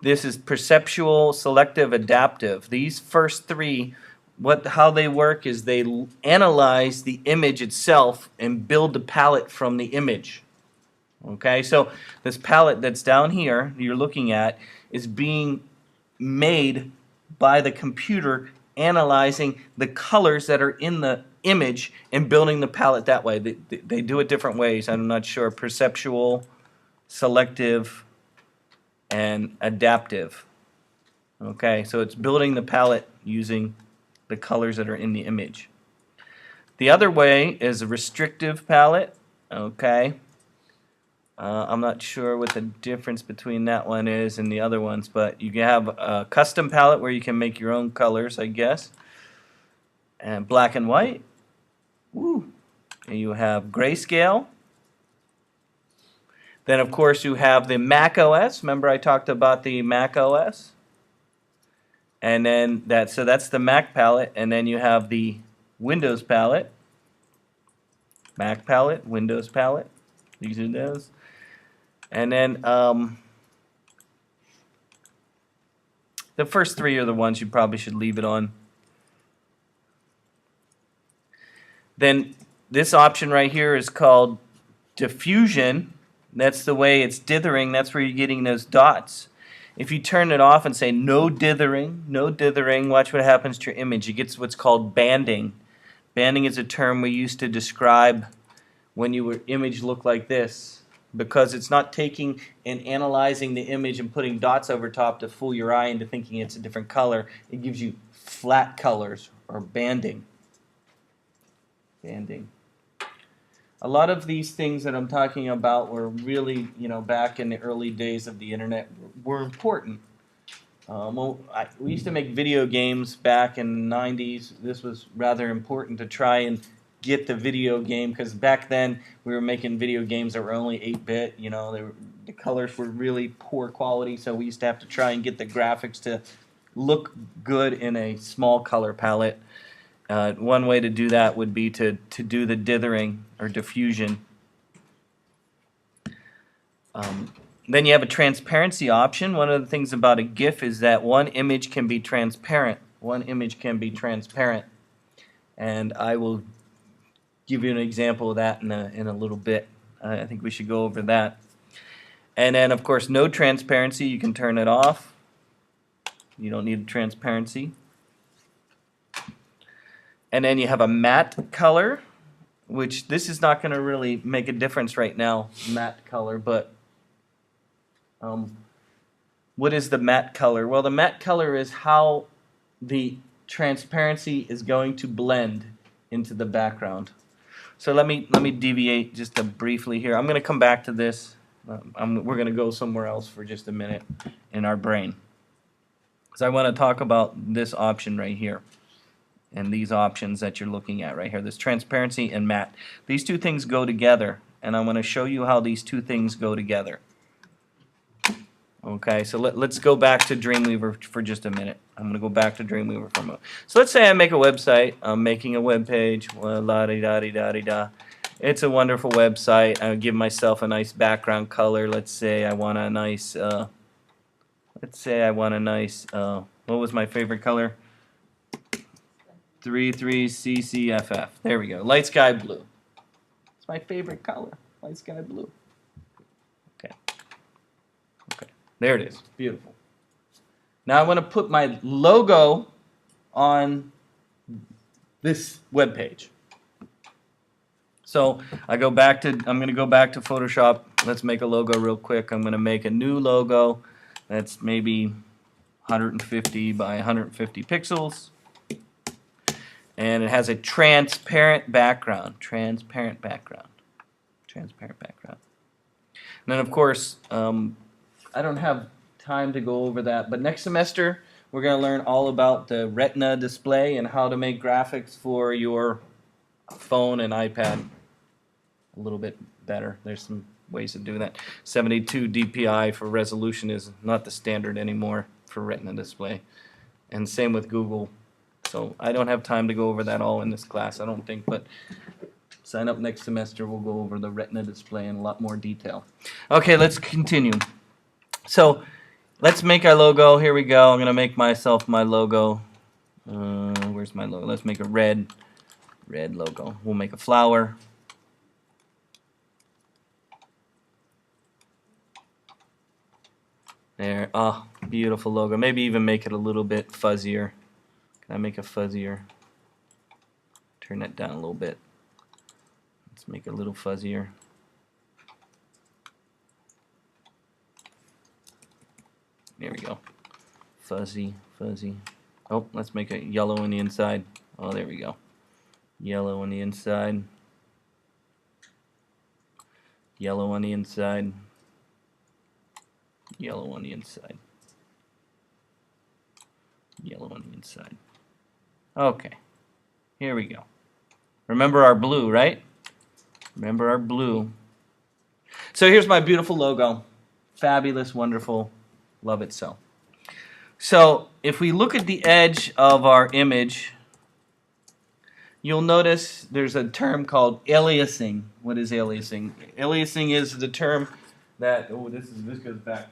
This is perceptual, selective, adaptive. These first three, how they work is they analyze the image itself and build the palette from the image. Okay, so this palette that's down here you're looking at is being made by the computer analyzing the colors that are in the image and building the palette that way. They do it different ways. I'm not sure. Perceptual, selective, and adaptive. Okay, so it's building the palette using the colors that are in the image. The other way is a restrictive palette. Okay. I'm not sure what the difference between that one is and the other ones, but you can have a custom palette where you can make your own colors, I guess. And black and white. Woo. And you have grayscale. Then of course you have the Mac OS. Remember I talked about the Mac OS? And then that's the Mac palette, and then you have the Windows palette. Mac palette, Windows palette. These are those. And then the first three are the ones you probably should leave it on. Then this option right here is called diffusion. That's the way it's dithering. That's where you're getting those dots. If you turn it off and say no dithering, watch what happens to your image. It gets what's called banding. Banding is a term we used to describe when your image looked like this, because it's not taking and analyzing the image and putting dots over top to fool your eye into thinking it's a different color. It gives you flat colors, or banding. Banding. A lot of these things that I'm talking about were really, back in the early days of the internet, were important. We used to make video games back in the 90s. This was rather important to try and get the video game, because back then we were making video games that were only 8-bit. The colors were really poor quality, so we used to have to try and get the graphics to look good in a small color palette. One way to do that would be to do the dithering or diffusion. Then you have a transparency option. One of the things about a GIF is that one image can be transparent. And I will give you an example of that in a little bit. I think we should go over that. And then, of course, no transparency. You can turn it off. You don't need transparency. And then you have a matte color, which this is not going to really make a difference right now, matte color, but what is the matte color? Well, the matte color is how the transparency is going to blend into the background. So let me deviate just briefly here. I'm going to come back to this. We're going to go somewhere else for just a minute in our brain. Because I want to talk about this option right here. And these options that you're looking at right here. This transparency and matte. These two things go together. And I want to show you how these two things go together. Okay, so let's go back to Dreamweaver for just a minute. I'm going to go back to Dreamweaver for a moment. So let's say I make a website. I'm making a web page. La-di-da-di-da-di-da. It's a wonderful website. I give myself a nice background color. Let's say I want a nice, what was my favorite color? 33CCFF. There we go. Light sky blue. It's my favorite color. Light sky blue. Okay. There it is. Beautiful. Now I want to put my logo on this web page. So I'm going to go back to Photoshop. Let's make a logo real quick. I'm going to make a new logo that's maybe 150 by 150 pixels. And it has a transparent background. Transparent background. And then of course, I don't have time to go over that, but next semester we're going to learn all about the Retina display and how to make graphics for your phone and iPad a little bit better. There's some ways to do that. 72 dpi for resolution is not the standard anymore for Retina display, and same with Google. So I don't have time to go over that all in this class, I don't think, but sign up next semester. We'll go over the Retina display in a lot more detail. Okay, let's continue. So let's make our logo. Here we go. I'm going to make myself my logo. Where's my logo? Let's make a red logo. We'll make a flower. There. Oh, beautiful logo. Maybe even make it a little bit fuzzier. Can I make it fuzzier? Turn that down a little bit. Let's make it a little fuzzier. There we go. Fuzzy. Oh, let's make it yellow on the inside. Oh, there we go. Yellow on the inside. Yellow on the inside. Yellow on the inside. Yellow on the inside. Okay. Here we go. Remember our blue, right? Remember our blue. So here's my beautiful logo. Fabulous, wonderful. Love it so. So if we look at the edge of our image, you'll notice there's a term called aliasing. What is aliasing? Aliasing is the term that, this goes back,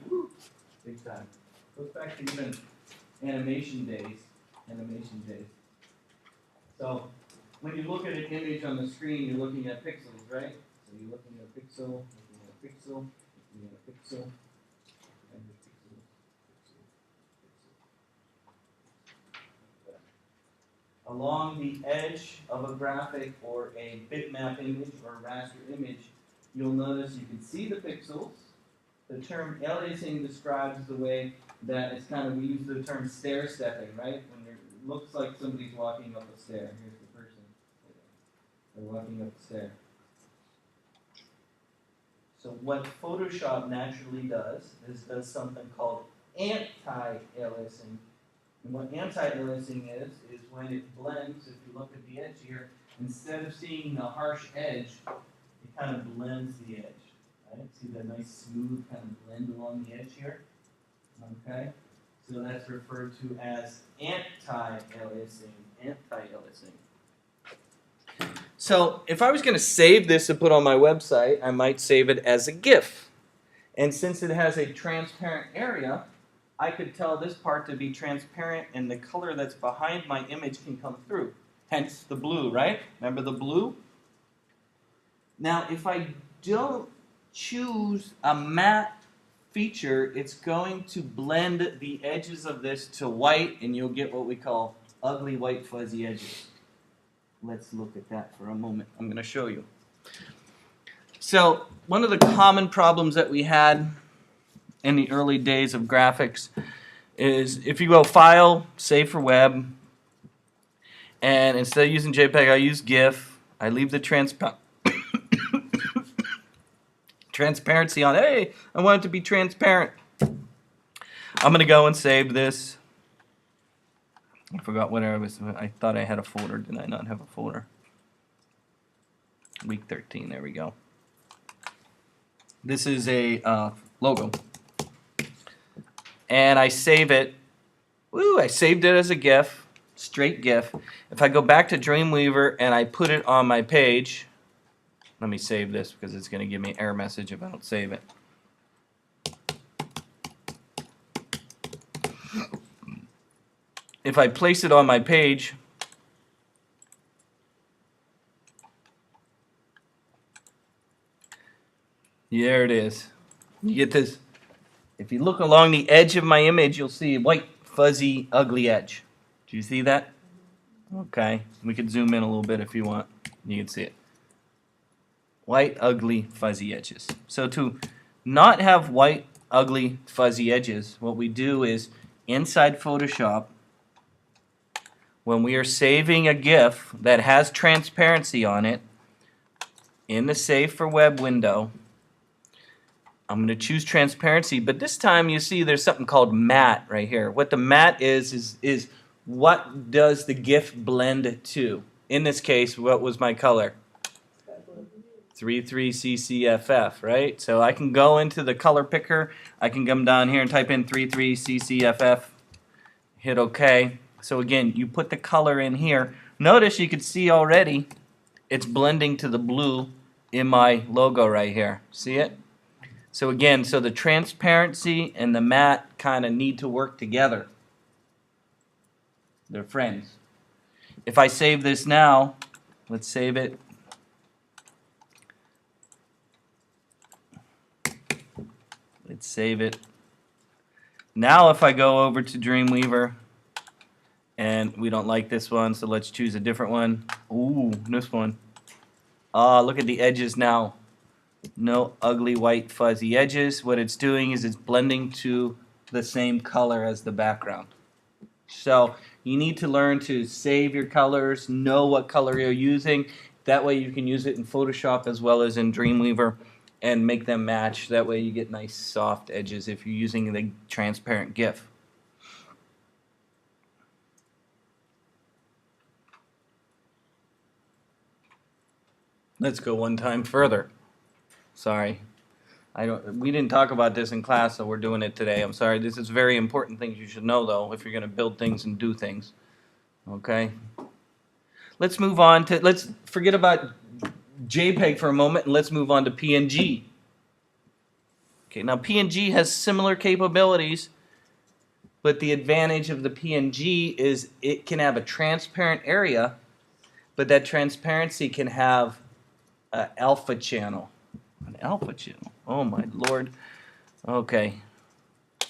big time. Goes back to even animation days. So when you look at an image on the screen, you're looking at pixels, right? So you're looking at a pixel, looking at a pixel, looking at a pixel. Along the edge of a graphic or a bitmap image or a raster image, you'll notice you can see the pixels. The term aliasing describes the way that it's kind of, we use the term stair stepping, right? When it looks like somebody's walking up a stair. Here's the person. They're walking up the stair. So what Photoshop naturally does is does something called anti-aliasing. And what anti-aliasing is when it blends, if you look at the edge here, instead of seeing the harsh edge, it kind of blends the edge. Right? See that nice smooth kind of blend along the edge here? Okay? So that's referred to as anti-aliasing. So if I was going to save this and put on my website, I might save it as a GIF. And since it has a transparent area, I could tell this part to be transparent and the color that's behind my image can come through. Hence the blue, right? Remember the blue? Now if I don't choose a matte feature, it's going to blend the edges of this to white and you'll get what we call ugly white fuzzy edges. Let's look at that for a moment. I'm going to show you. So one of the common problems that we had in the early days of graphics is if you go File, Save for Web, And instead of using JPEG, I use GIF. I leave the transparency on. Hey, I want it to be transparent. I'm gonna go and save this. I forgot what I was. I thought I had a folder. Did I not have a folder? Week 13. There we go. This is a logo, and I save it. Woo! I saved it as a GIF, straight GIF. If I go back to Dreamweaver and I put it on my page, let me save this because it's going to give me an error message if I don't save it. If I place it on my page, there it is. You get this. If you look along the edge of my image, you'll see a white, fuzzy, ugly edge. Do you see that? Okay. We could zoom in a little bit if you want. You can see it. White, ugly, fuzzy edges. So to not have white, ugly, fuzzy edges, what we do is inside Photoshop, when we are saving a GIF that has transparency on it, in the Save for Web window, I'm going to choose transparency, but this time you see there's something called matte right here. What the matte is what does the GIF blend to? In this case, what was my color? 33CCFF, right? So I can go into the color picker, I can come down here and type in 33CCFF, hit OK. So again, you put the color in here. Notice you can see already it's blending to the blue in my logo right here. See it? So again, so the transparency and the matte kind of need to work together. They're friends. If I save this now, let's save it. Let's save it. Now if I go over to Dreamweaver, and we don't like this one, so let's choose a different one. Ooh, this one. Ah, look at the edges now. No ugly white fuzzy edges. What it's doing is it's blending to the same color as the background. So you need to learn to save your colors, know what color you're using. That way you can use it in Photoshop as well as in Dreamweaver and make them match. That way you get nice soft edges if you're using the transparent GIF. Let's go one time further. Sorry. We didn't talk about this in class, so we're doing it today. I'm sorry. This is very important things you should know, though, if you're going to build things and do things. Okay? Let's move on to, let's forget about JPEG for a moment, and let's move on to PNG. Okay, now PNG has similar capabilities, but the advantage of the PNG is it can have a transparent area, but that transparency can have an alpha channel. An alpha channel. Oh my lord. Okay.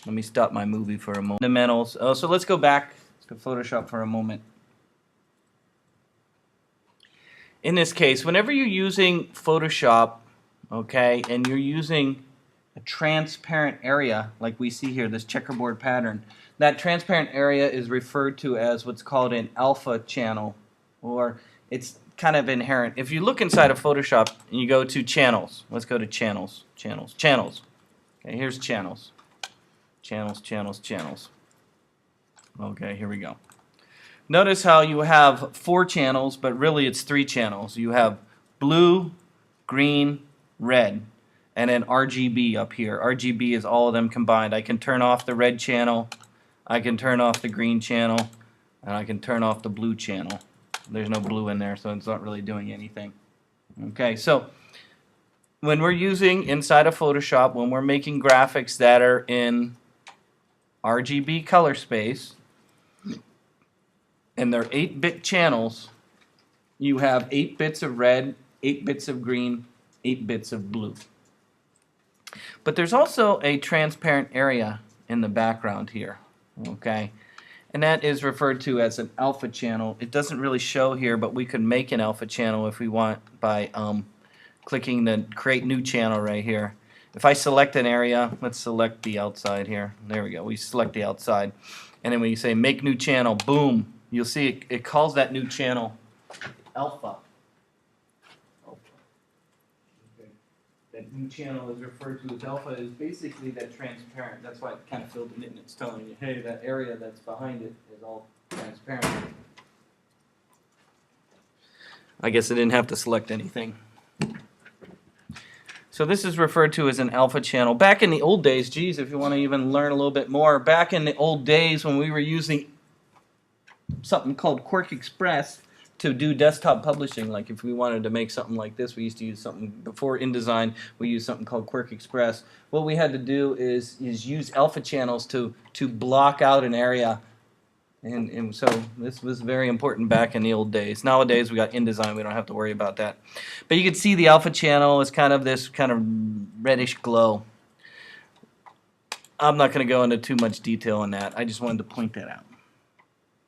Let me stop my movie for a moment. Fundamentals. Oh, so let's go back to Photoshop for a moment. In this case, whenever you're using Photoshop, okay, and you're using a transparent area, like we see here, this checkerboard pattern, that transparent area is referred to as what's called an alpha channel, or it's kind of inherent. If you look inside of Photoshop and you go to channels, let's go to channels, channels. Okay, here's channels. Channels. Okay, here we go. Notice how you have 4 channels, but really it's 3 channels. You have blue, green, red, and then RGB up here. RGB is all of them combined. I can turn off the red channel, I can turn off the green channel, and I can turn off the blue channel. There's no blue in there, so it's not really doing anything. Okay, so when we're using inside of Photoshop, when we're making graphics that are in RGB color space, and they're 8-bit channels, you have 8 bits of red, 8 bits of green, 8 bits of blue. But there's also a transparent area in the background here, okay? And that is referred to as an alpha channel. It doesn't really show here, but we could make an alpha channel if we want by clicking the Create New Channel right here. If I select an area, let's select the outside here. There we go. We select the outside. And then when you say Make New Channel, boom, you'll see it calls that new channel alpha. That new channel is referred to as alpha, is basically that transparent. That's why it kind of filled it in. It's telling you, hey, that area that's behind it is all transparent. I guess I didn't have to select anything. So this is referred to as an alpha channel. Back in the old days, geez, if you want to even learn a little bit more, back in the old days when we were using something called Quark Express to do desktop publishing, like if we wanted to make something like this, we used to use something, before InDesign, we used something called Quark Express. What we had to do is use alpha channels to block out an area. And so this was very important back in the old days. Nowadays we got InDesign, we don't have to worry about that. But you can see the alpha channel is kind of this kind of reddish glow. I'm not going to go into too much detail on that. I just wanted to point that out.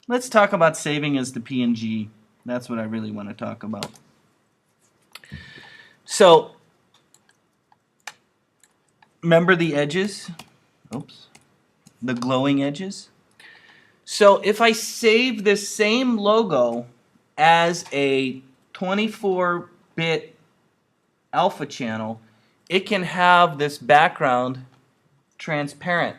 Let's talk about saving as the PNG. That's what I really want to talk about. So, remember the edges? Oops. The glowing edges? So if I save this same logo as a 24-bit alpha channel, it can have this background transparent.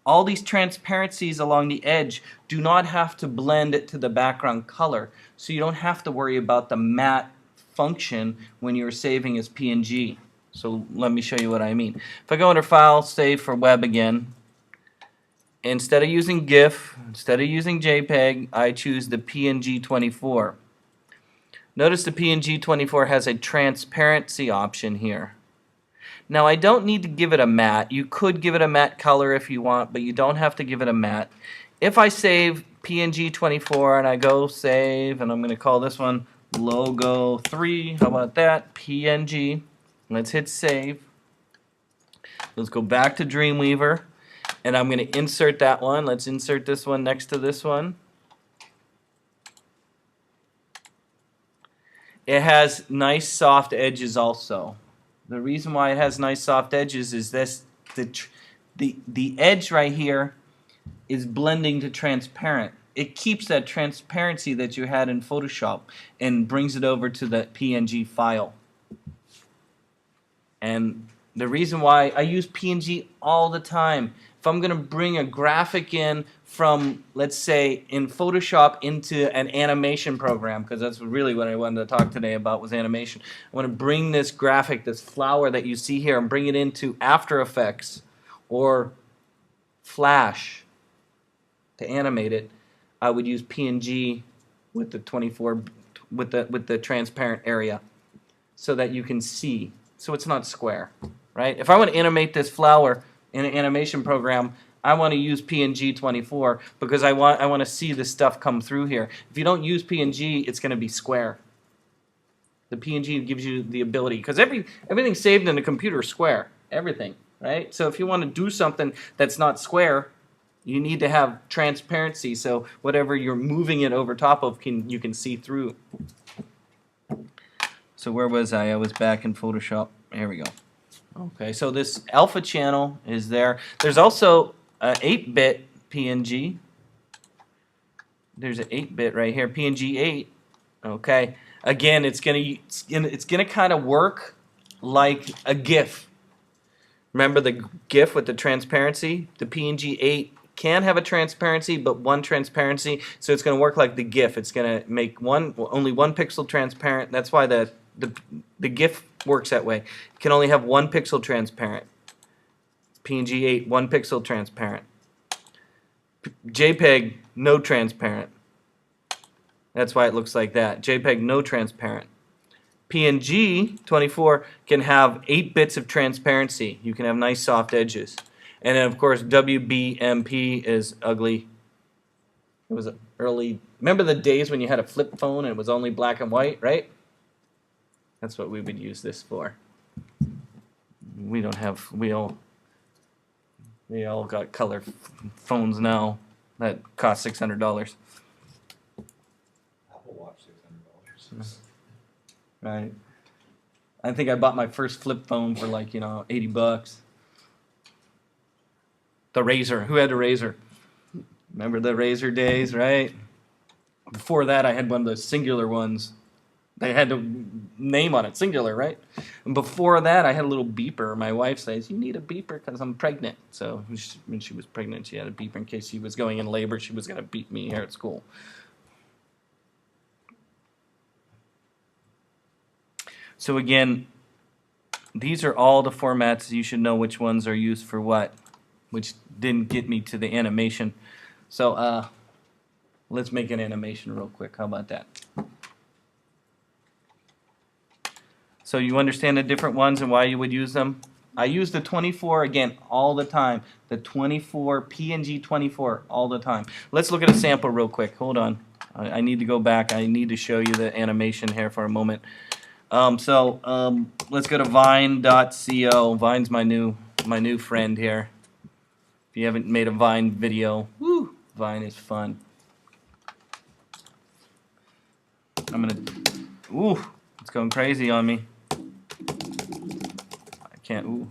All these transparencies along the edge do not have to blend it to the background color. So you don't have to worry about the matte function when you're saving as PNG. So let me show you what I mean. If I go under File, Save for Web again, instead of using GIF, instead of using JPEG, I choose the PNG24. Notice the PNG24 has a transparency option here. Now I don't need to give it a matte. You could give it a matte color if you want, but you don't have to give it a matte. If I save PNG24 and I go save, and I'm going to call this one Logo 3, how about that? PNG. Let's hit save. Let's go back to Dreamweaver, and I'm going to insert that one. Let's insert this one next to this one. It has nice soft edges also. The reason why it has nice soft edges is this: the edge right here is blending to transparent. It keeps that transparency that you had in Photoshop and brings it over to the PNG file. And the reason why I use PNG all the time, if I'm going to bring a graphic in from, let's say, in Photoshop into an animation program, because that's really what I wanted to talk today about was animation. I want to bring this graphic, this flower that you see here, and bring it into After Effects or Flash to animate it. I would use PNG with the 24 with the transparent area so that you can see, so it's not square, right? If I want to animate this flower in an animation program, I want to use PNG24 because I want to see this stuff come through here. If you don't use PNG, it's going to be square. The PNG gives you the ability, because everything's saved in the computer is square, everything, right? So if you want to do something that's not square, you need to have transparency, so whatever you're moving it over top of, you can see through. So where was I? I was back in Photoshop. Here we go. Okay, so this alpha channel is there. There's also an 8-bit PNG. There's an 8-bit right here, PNG 8. Okay, again, it's gonna kind of work like a GIF. Remember the GIF with the transparency? The PNG 8 can have a transparency, but one transparency, so it's going to work like the GIF. It's going to make only one pixel transparent. That's why the GIF works that way. It can only have one pixel transparent. PNG 8, one pixel transparent. JPEG, no transparent. That's why it looks like that. JPEG, no transparent. PNG 24 can have 8 bits of transparency. You can have nice soft edges. And then of course WBMP is ugly. It was early. Remember the days when you had a flip phone and it was only black and white, right? That's what we would use this for. We don't have. We all got color phones now that cost $600. Apple Watch $600. Right. I think I bought my first flip phone for like, $80. The Razor. Who had a Razor? Remember the Razor days, right? Before that, I had one of those singular ones. They had a name on it, singular, right? And before that, I had a little beeper. My wife says, "You need a beeper because I'm pregnant." So when she was pregnant, she had a beeper in case she was going in labor. She was going to beat me here at school. So again, these are all the formats. You should know which ones are used for what, which didn't get me to the animation. So let's make an animation real quick. How about that? So you understand the different ones and why you would use them? I use the 24 again all the time. The 24, PNG 24 all the time. Let's look at a sample real quick. Hold on. I need to go back. I need to show you the animation here for a moment. Let's go to Vine.co. Vine's my new friend here. If you haven't made a Vine video, woo, Vine is fun. It's going crazy on me. I can't,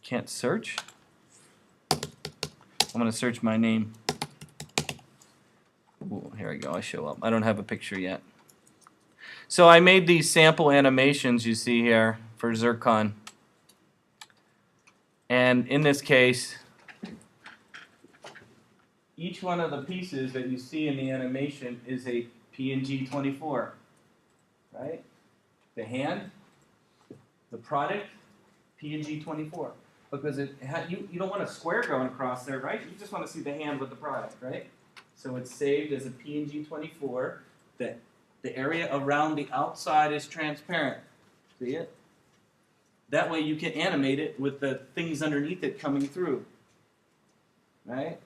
can't search. I'm gonna search my name. Ooh, here we go, I show up. I don't have a picture yet. So I made these sample animations you see here for Zircon. And in this case, each one of the pieces that you see in the animation is a PNG 24, right? The hand, the product, PNG 24. Because you don't want a square going across there, right? You just want to see the hand with the product, right? So it's saved as a PNG 24. The area around the outside is transparent. See it? That way you can animate it with the things underneath it coming through, right?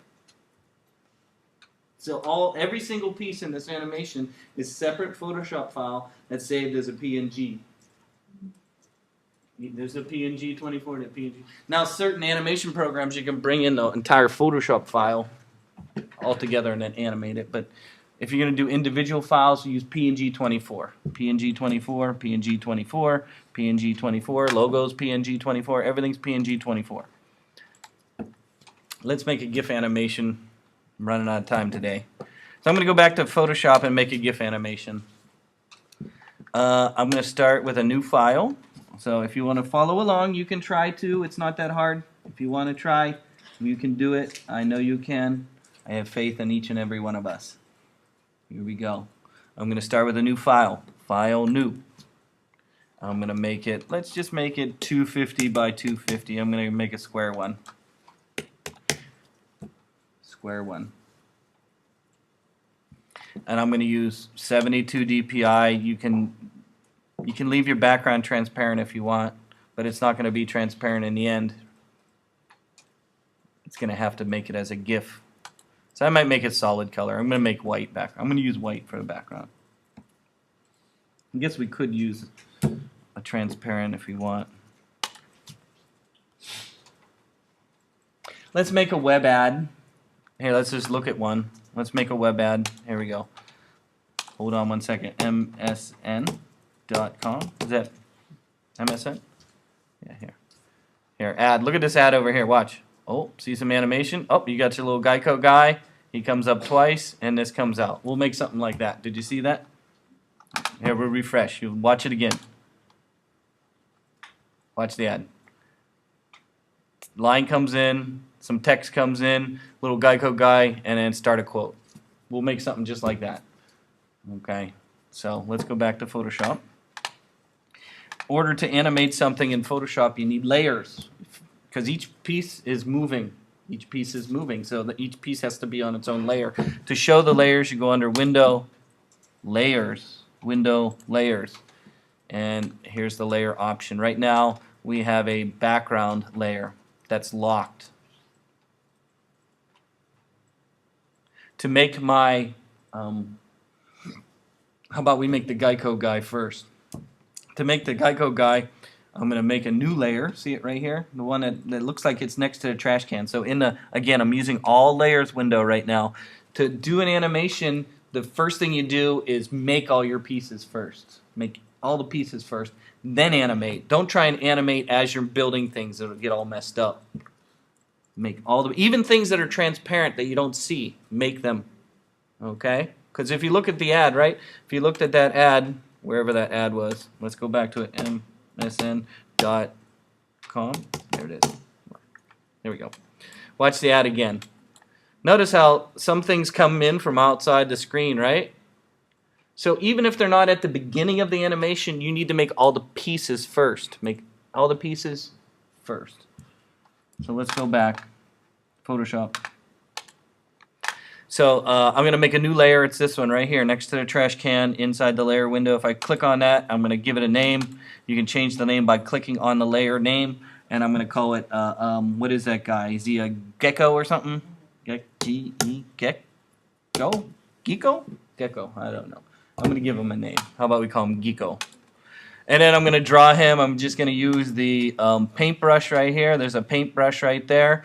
So every single piece in this animation is separate Photoshop file that's saved as a PNG. There's a PNG 24 to PNG. Now certain animation programs you can bring in the entire Photoshop file all together and then animate it. But if you're going to do individual files, you use PNG 24. PNG 24, PNG 24, PNG 24, logos PNG 24, everything's PNG 24. Let's make a GIF animation. I'm running out of time today. So I'm going to go back to Photoshop and make a GIF animation. I'm going to start with a new file. So if you want to follow along, you can try to. It's not that hard. If you want to try, you can do it. I know you can. I have faith in each and every one of us. Here we go. I'm going to start with a new file. File new. I'm going to make it, let's just make it 250 by 250. I'm going to make a square one. Square one. And I'm going to use 72 DPI. You can leave your background transparent if you want, but it's not going to be transparent in the end. It's going to have to make it as a GIF. So I might make it solid color. I'm going to make white background. I'm going to use white for the background. I guess we could use a transparent if we want. Let's make a web ad. Here, let's just look at one. Let's make a web ad. Here we go. Hold on one second. MSN.com. Is that MSN? Yeah, here. Here, ad. Look at this ad over here. Watch. Oh, see some animation? Oh, you got your little Geico guy. He comes up twice, and this comes out. We'll make something like that. Did you see that? Here, we'll refresh. You'll watch it again. Watch the ad. Line comes in, some text comes in, little Geico guy, and then start a quote. We'll make something just like that. Okay, so let's go back to Photoshop. In order to animate something in Photoshop, you need layers, because each piece is moving. Each piece is moving, so each piece has to be on its own layer. To show the layers, you go under Window, Layers, Window, Layers. And here's the layer option. Right now, we have a background layer that's locked. To make my, how about we make the Geico guy first? To make the Geico guy, I'm going to make a new layer. See it right here? The one that looks like it's next to the trash can. So again, I'm using all layers window right now. To do an animation, the first thing you do is make all your pieces first. Make all the pieces first, then animate. Don't try and animate as you're building things. It'll get all messed up. Make all even things that are transparent that you don't see, make them Okay? Because if you look at the ad, right? If you looked at that ad, wherever that ad was, let's go back to it, msn.com. There it is. There we go. Watch the ad again. Notice how some things come in from outside the screen, right? So even if they're not at the beginning of the animation, you need to make all the pieces first. Make all the pieces first. So let's go back. Photoshop. So I'm going to make a new layer. It's this one right here next to the trash can inside the layer window. If I click on that, I'm going to give it a name. You can change the name by clicking on the layer name. And I'm going to call it, what is that guy? Is he a gecko or something? Gecko? Gecko? I don't know. I'm going to give him a name. How about we call him Gecko? And then I'm going to draw him. I'm just going to use the paintbrush right here. There's a paintbrush right there.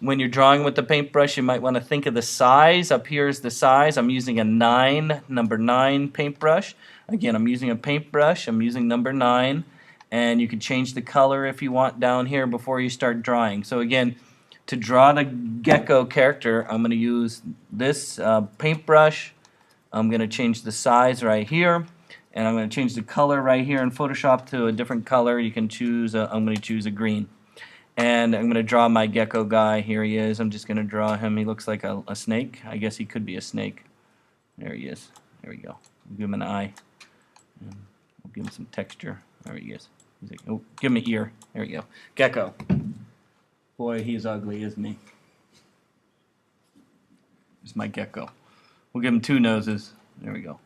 When you're drawing with the paintbrush, you might want to think of the size. Up here is the size. I'm using a number 9 paintbrush. Again, I'm using a paintbrush. I'm using number 9. And you can change the color if you want down here before you start drawing. So again, to draw the gecko character, I'm going to use this paintbrush. I'm going to change the size right here. And I'm going to change the color right here in Photoshop to a different color. You can choose, I'm going to choose a green. And I'm going to draw my gecko guy. Here he is. I'm just going to draw him. He looks like a snake. I guess he could be a snake. There he is. There we go. I'll give him an eye. And we'll give him some texture. There he is. He's like, oh, give him an ear. There we go. Gecko. Boy, he's ugly, isn't he? There's my gecko. We'll give him 2 noses. There we go.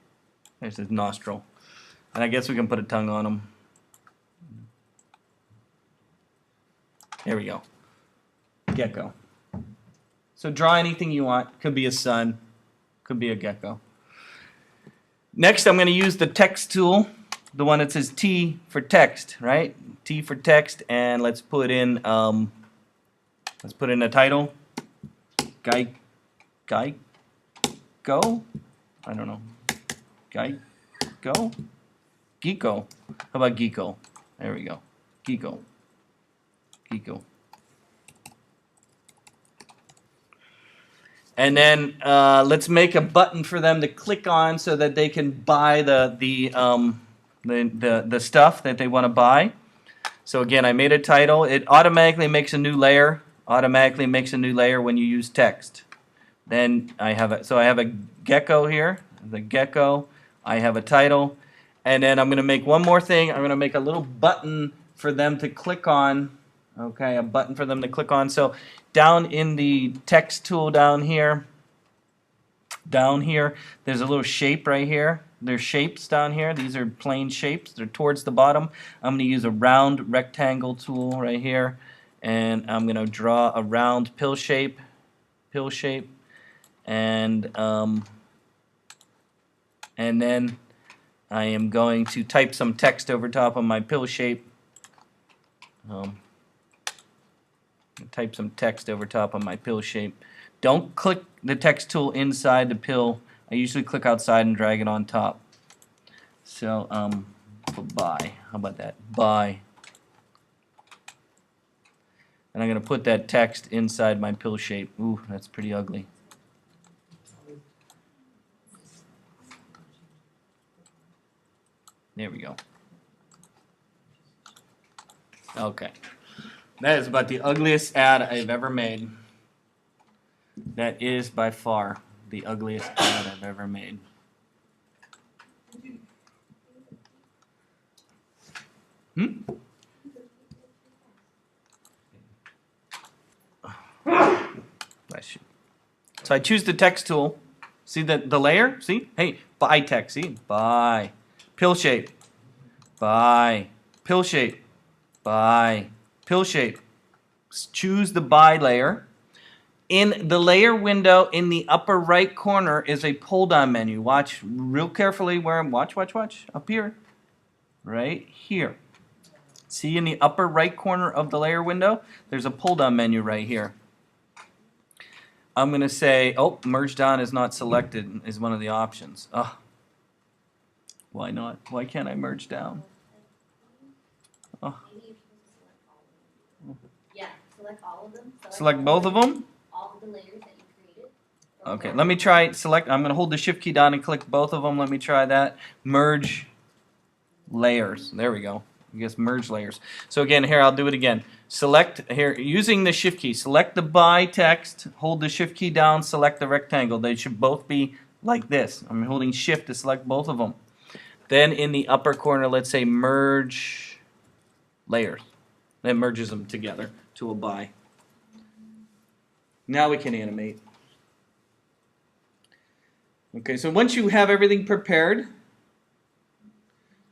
There's his nostril. And I guess we can put a tongue on him. There we go. Gecko. So draw anything you want. Could be a sun. Could be a gecko. Next, I'm going to use the text tool. The one that says T for text, right? T for text. And let's put in a title. Go? I don't know. Go? Geeko. How about Geeko? There we go. Geeko. And then let's make a button for them to click on so that they can buy the stuff that they want to buy. So again, I made a title. It automatically makes a new layer. Automatically makes a new layer when you use text. Then I have a gecko here. The gecko. I have a title. And then I'm going to make one more thing. I'm going to make a little button for them to click on. Okay, a button for them to click on. So down in the text tool down here, there's a little shape right here. There's shapes down here. These are plain shapes. They're towards the bottom. I'm going to use a round rectangle tool right here. And I'm going to draw a round pill shape. And then I am going to type some text over top of my pill shape. Type some text over top of my pill shape. Don't click the text tool inside the pill. I usually click outside and drag it on top. So, buy. How about that? Buy. And I'm going to put that text inside my pill shape. Ooh, that's pretty ugly. There we go. Okay. That is about the ugliest ad I've ever made. That is by far the ugliest ad I've ever made. Bless you. So I choose the text tool. See the layer? See? Hey, buy text. See? Buy. Pill shape. Buy. Pill shape. Buy. Pill shape. Choose the buy layer. In the layer window in the upper right corner is a pull down menu. Watch real carefully where I'm. Watch. Up here. Right here. See in the upper right corner of the layer window? There's a pull down menu right here. I'm going to say, oh, merge down is not selected is one of the options. Oh. Why not? Why can't I merge down? Oh. Yeah, select all of them. Yeah, Select both of them? All of the layers that you created. Okay, let me try select. I'm gonna hold the shift key down and click both of them. Let me try that. Merge layers. There we go. I guess merge layers. So again, here I'll do it again. Select here using the shift key. Select the by text. Hold the shift key down. Select the rectangle. They should both be like this. I'm holding shift to select both of them. Then in the upper corner, let's say merge layers. That merges them together to a by. Now we can animate. Okay, so once you have everything prepared,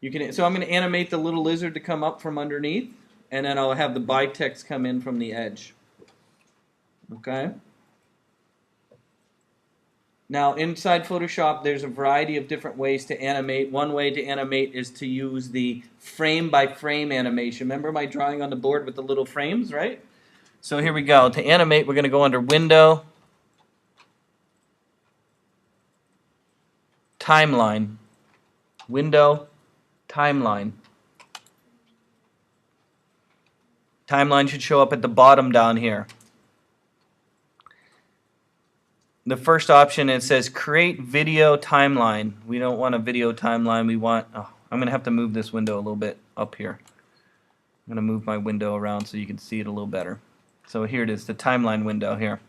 you can. So I'm going to animate the little lizard to come up from underneath, and then I'll have the by text come in from the edge. Okay. Now inside Photoshop, there's a variety of different ways to animate. One way to animate is to use the frame by frame animation. Remember my drawing on the board with the little frames, right? So here we go. To animate, we're going to go under Window, Timeline, Window, Timeline. Timeline should show up at the bottom down here. The first option, it says Create Video Timeline. We don't want a video timeline. We want, I'm going to have to move this window a little bit up here. I'm going to move my window around so you can see it a little better. So here it is, the timeline window here.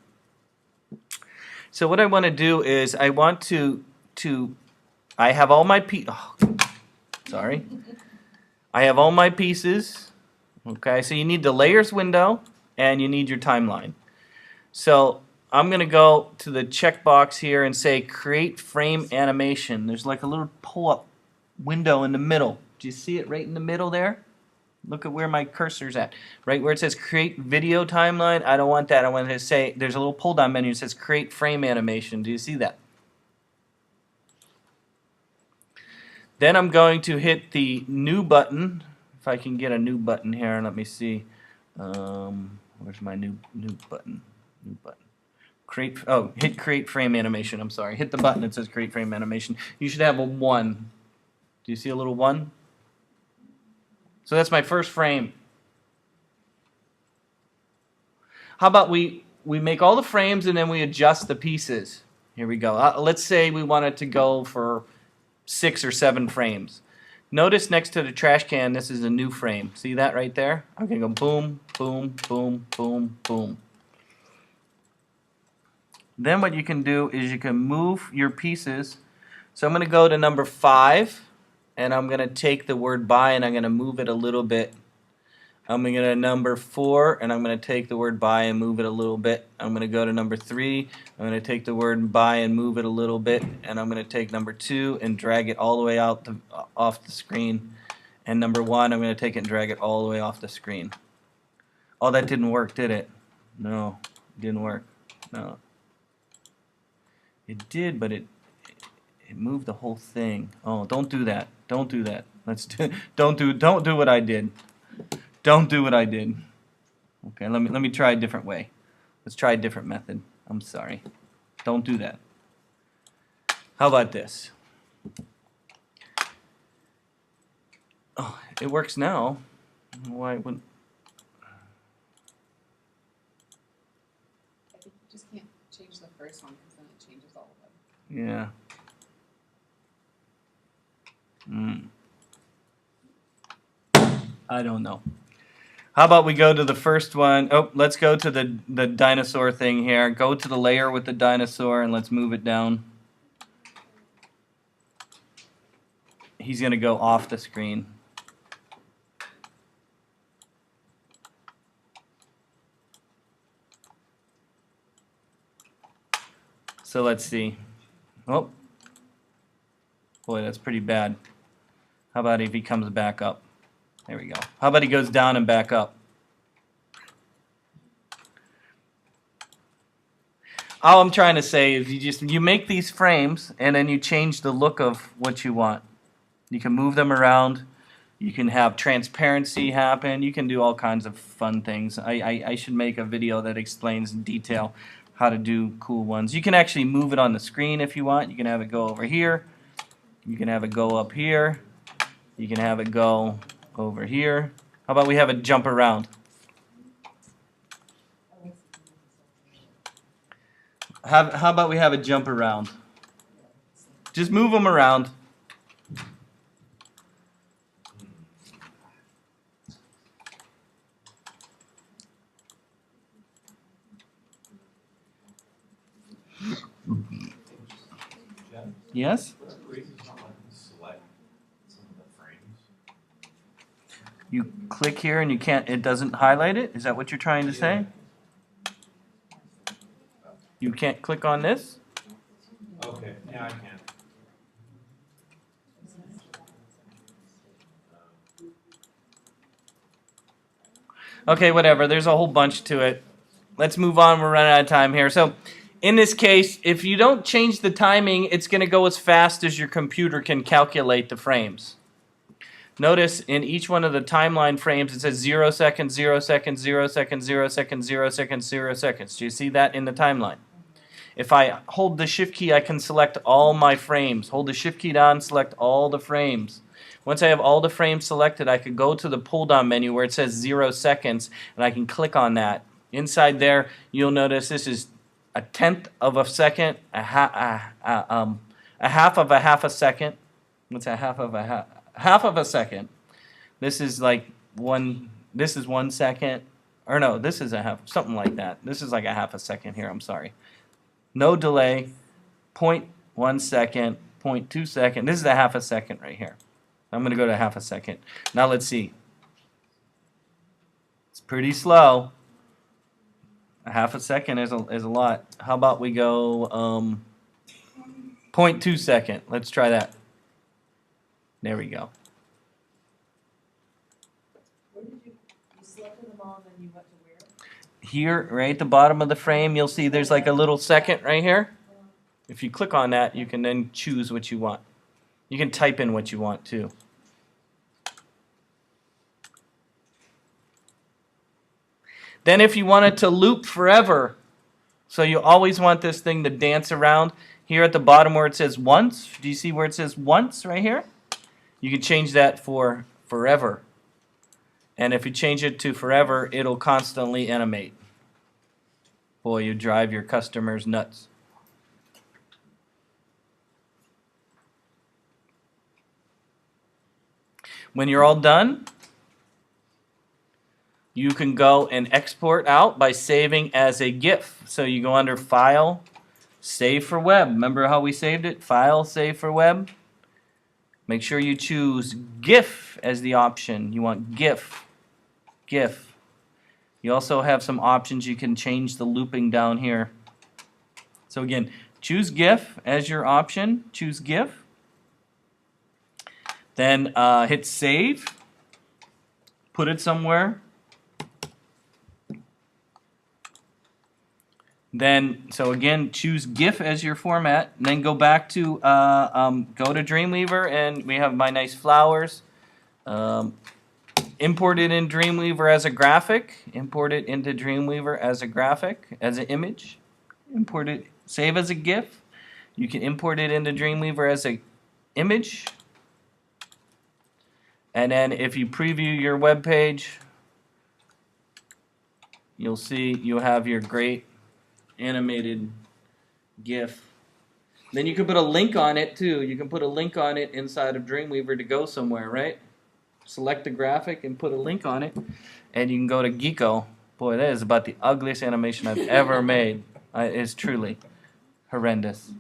So what I want to do is I want to I have all my I have all my pieces. Okay, so you need the layers window and you need your timeline. So I'm going to go to the checkbox here and say Create Frame Animation. There's like a little pull-up window in the middle. Do you see it right in the middle there? Look at where my cursor's at. Right where it says Create Video Timeline, I don't want that. I want to say there's a little pull-down menu that says Create Frame Animation. Do you see that? Then I'm going to hit the new button. If I can get a new button here, let me see. Where's my new button? New button. Hit Create Frame Animation. I'm sorry. Hit the button that says Create Frame Animation. You should have a 1. Do you see a little 1? So that's my first frame. How about we make all the frames and then we adjust the pieces. Here we go. Let's say we want it to go for 6 or 7 frames. Notice next to the trash can, this is a new frame. See that right there? I'm going to go boom, boom, boom, boom, boom. Then what you can do is you can move your pieces. So I'm going to go to number 5, and I'm going to take the word by and I'm going to move it a little bit. I'm going to go to number 4, and I'm going to take the word by and move it a little bit. I'm going to go to number 3. I'm going to take the word by and move it a little bit. And I'm going to take number 2 and drag it all the way out off the screen. And number 1, I'm going to take it and drag it all the way off the screen. Oh, that didn't work, did it? No, it didn't work. No. It did, but it moved the whole thing. Oh, don't do that. Don't do that. Don't do what I did. Don't do what I did. Okay, let me try a different way. Let's try a different method. I'm sorry. Don't do that. How about this? Oh, it works now. Why wouldn't? I think you just can't change the first one because then it changes all of them. Yeah. I don't know. How about we go to the first one? Oh, let's go to the dinosaur thing here. Go to the layer with the dinosaur and let's move it down. He's going to go off the screen. So let's see. Oh. Boy, that's pretty bad. How about if he comes back up? There we go. How about he goes down and back up? All I'm trying to say is you make these frames and then you change the look of what you want. You can move them around. You can have transparency happen. You can do all kinds of fun things. I should make a video that explains in detail how to do cool ones. You can actually move it on the screen if you want. You can have it go over here. You can have it go up here. You can have it go over here. How about we have it jump around? How about we have a jump around? Just move them around. Jeff, Yes? what's the reason it's not letting me select some of the frames? You click here and you can't, it doesn't highlight it? Is that what you're trying to say? You can't click on this? Okay, now I can. Okay, whatever. There's a whole bunch to it. Let's move on. We're running out of time here. So, in this case, if you don't change the timing, it's going to go as fast as your computer can calculate the frames. Notice in each one of the timeline frames, it says 0 seconds, 0 seconds, 0 seconds, 0 seconds, 0 seconds, 0 seconds. Do you see that in the timeline? If I hold the shift key, I can select all my frames. Hold the shift key down, select all the frames. Once I have all the frames selected, I could go to the pull-down menu where it says 0 seconds, and I can click on that. Inside there, you'll notice this is a tenth of a second, a half of a half a second. What's a half of a half of a second? This is like one. This is 1 second, or no, this is a half, something like that. This is like a half a second here. I'm sorry. No delay. 0.1 second. 0.2 second. This is a half a second right here. I'm going to go to half a second. Now let's see. It's pretty slow. A half a second is a lot. How about we go 0.2 second? Let's try that. There we go. Where did you selected them all and then you went to where? Here, right at the bottom of the frame, you'll see there's like a little second right here. If you click on that, you can then choose what you want. You can type in what you want too. Then if you want it to loop forever, so you always want this thing to dance around, here at the bottom where it says once, do you see where it says once right here? You can change that for forever. And if you change it to forever, it'll constantly animate. Boy, you drive your customers nuts. When you're all done, you can go and export out by saving as a GIF. So you go under File, Save for Web. Remember how we saved it? File, Save for Web. Make sure you choose GIF as the option. You want GIF. GIF. You also have some options. You can change the looping down here. So again, choose GIF as your option. Choose GIF. Then hit Save. Put it somewhere. Then, so again, choose GIF as your format, and then go back to, go to Dreamweaver, and we have my nice flowers. Import it in Dreamweaver as a graphic. Import it into Dreamweaver as a graphic, as an image. Import it, save as a GIF. You can import it into Dreamweaver as an image. And then if you preview your web page, you'll see you'll have your great animated GIF. Then you can put a link on it too. You can put a link on it inside of Dreamweaver to go somewhere, right? Select the graphic and put a link on it, and you can go to Geeko. Boy, that is about the ugliest animation I've ever made. It's truly horrendous.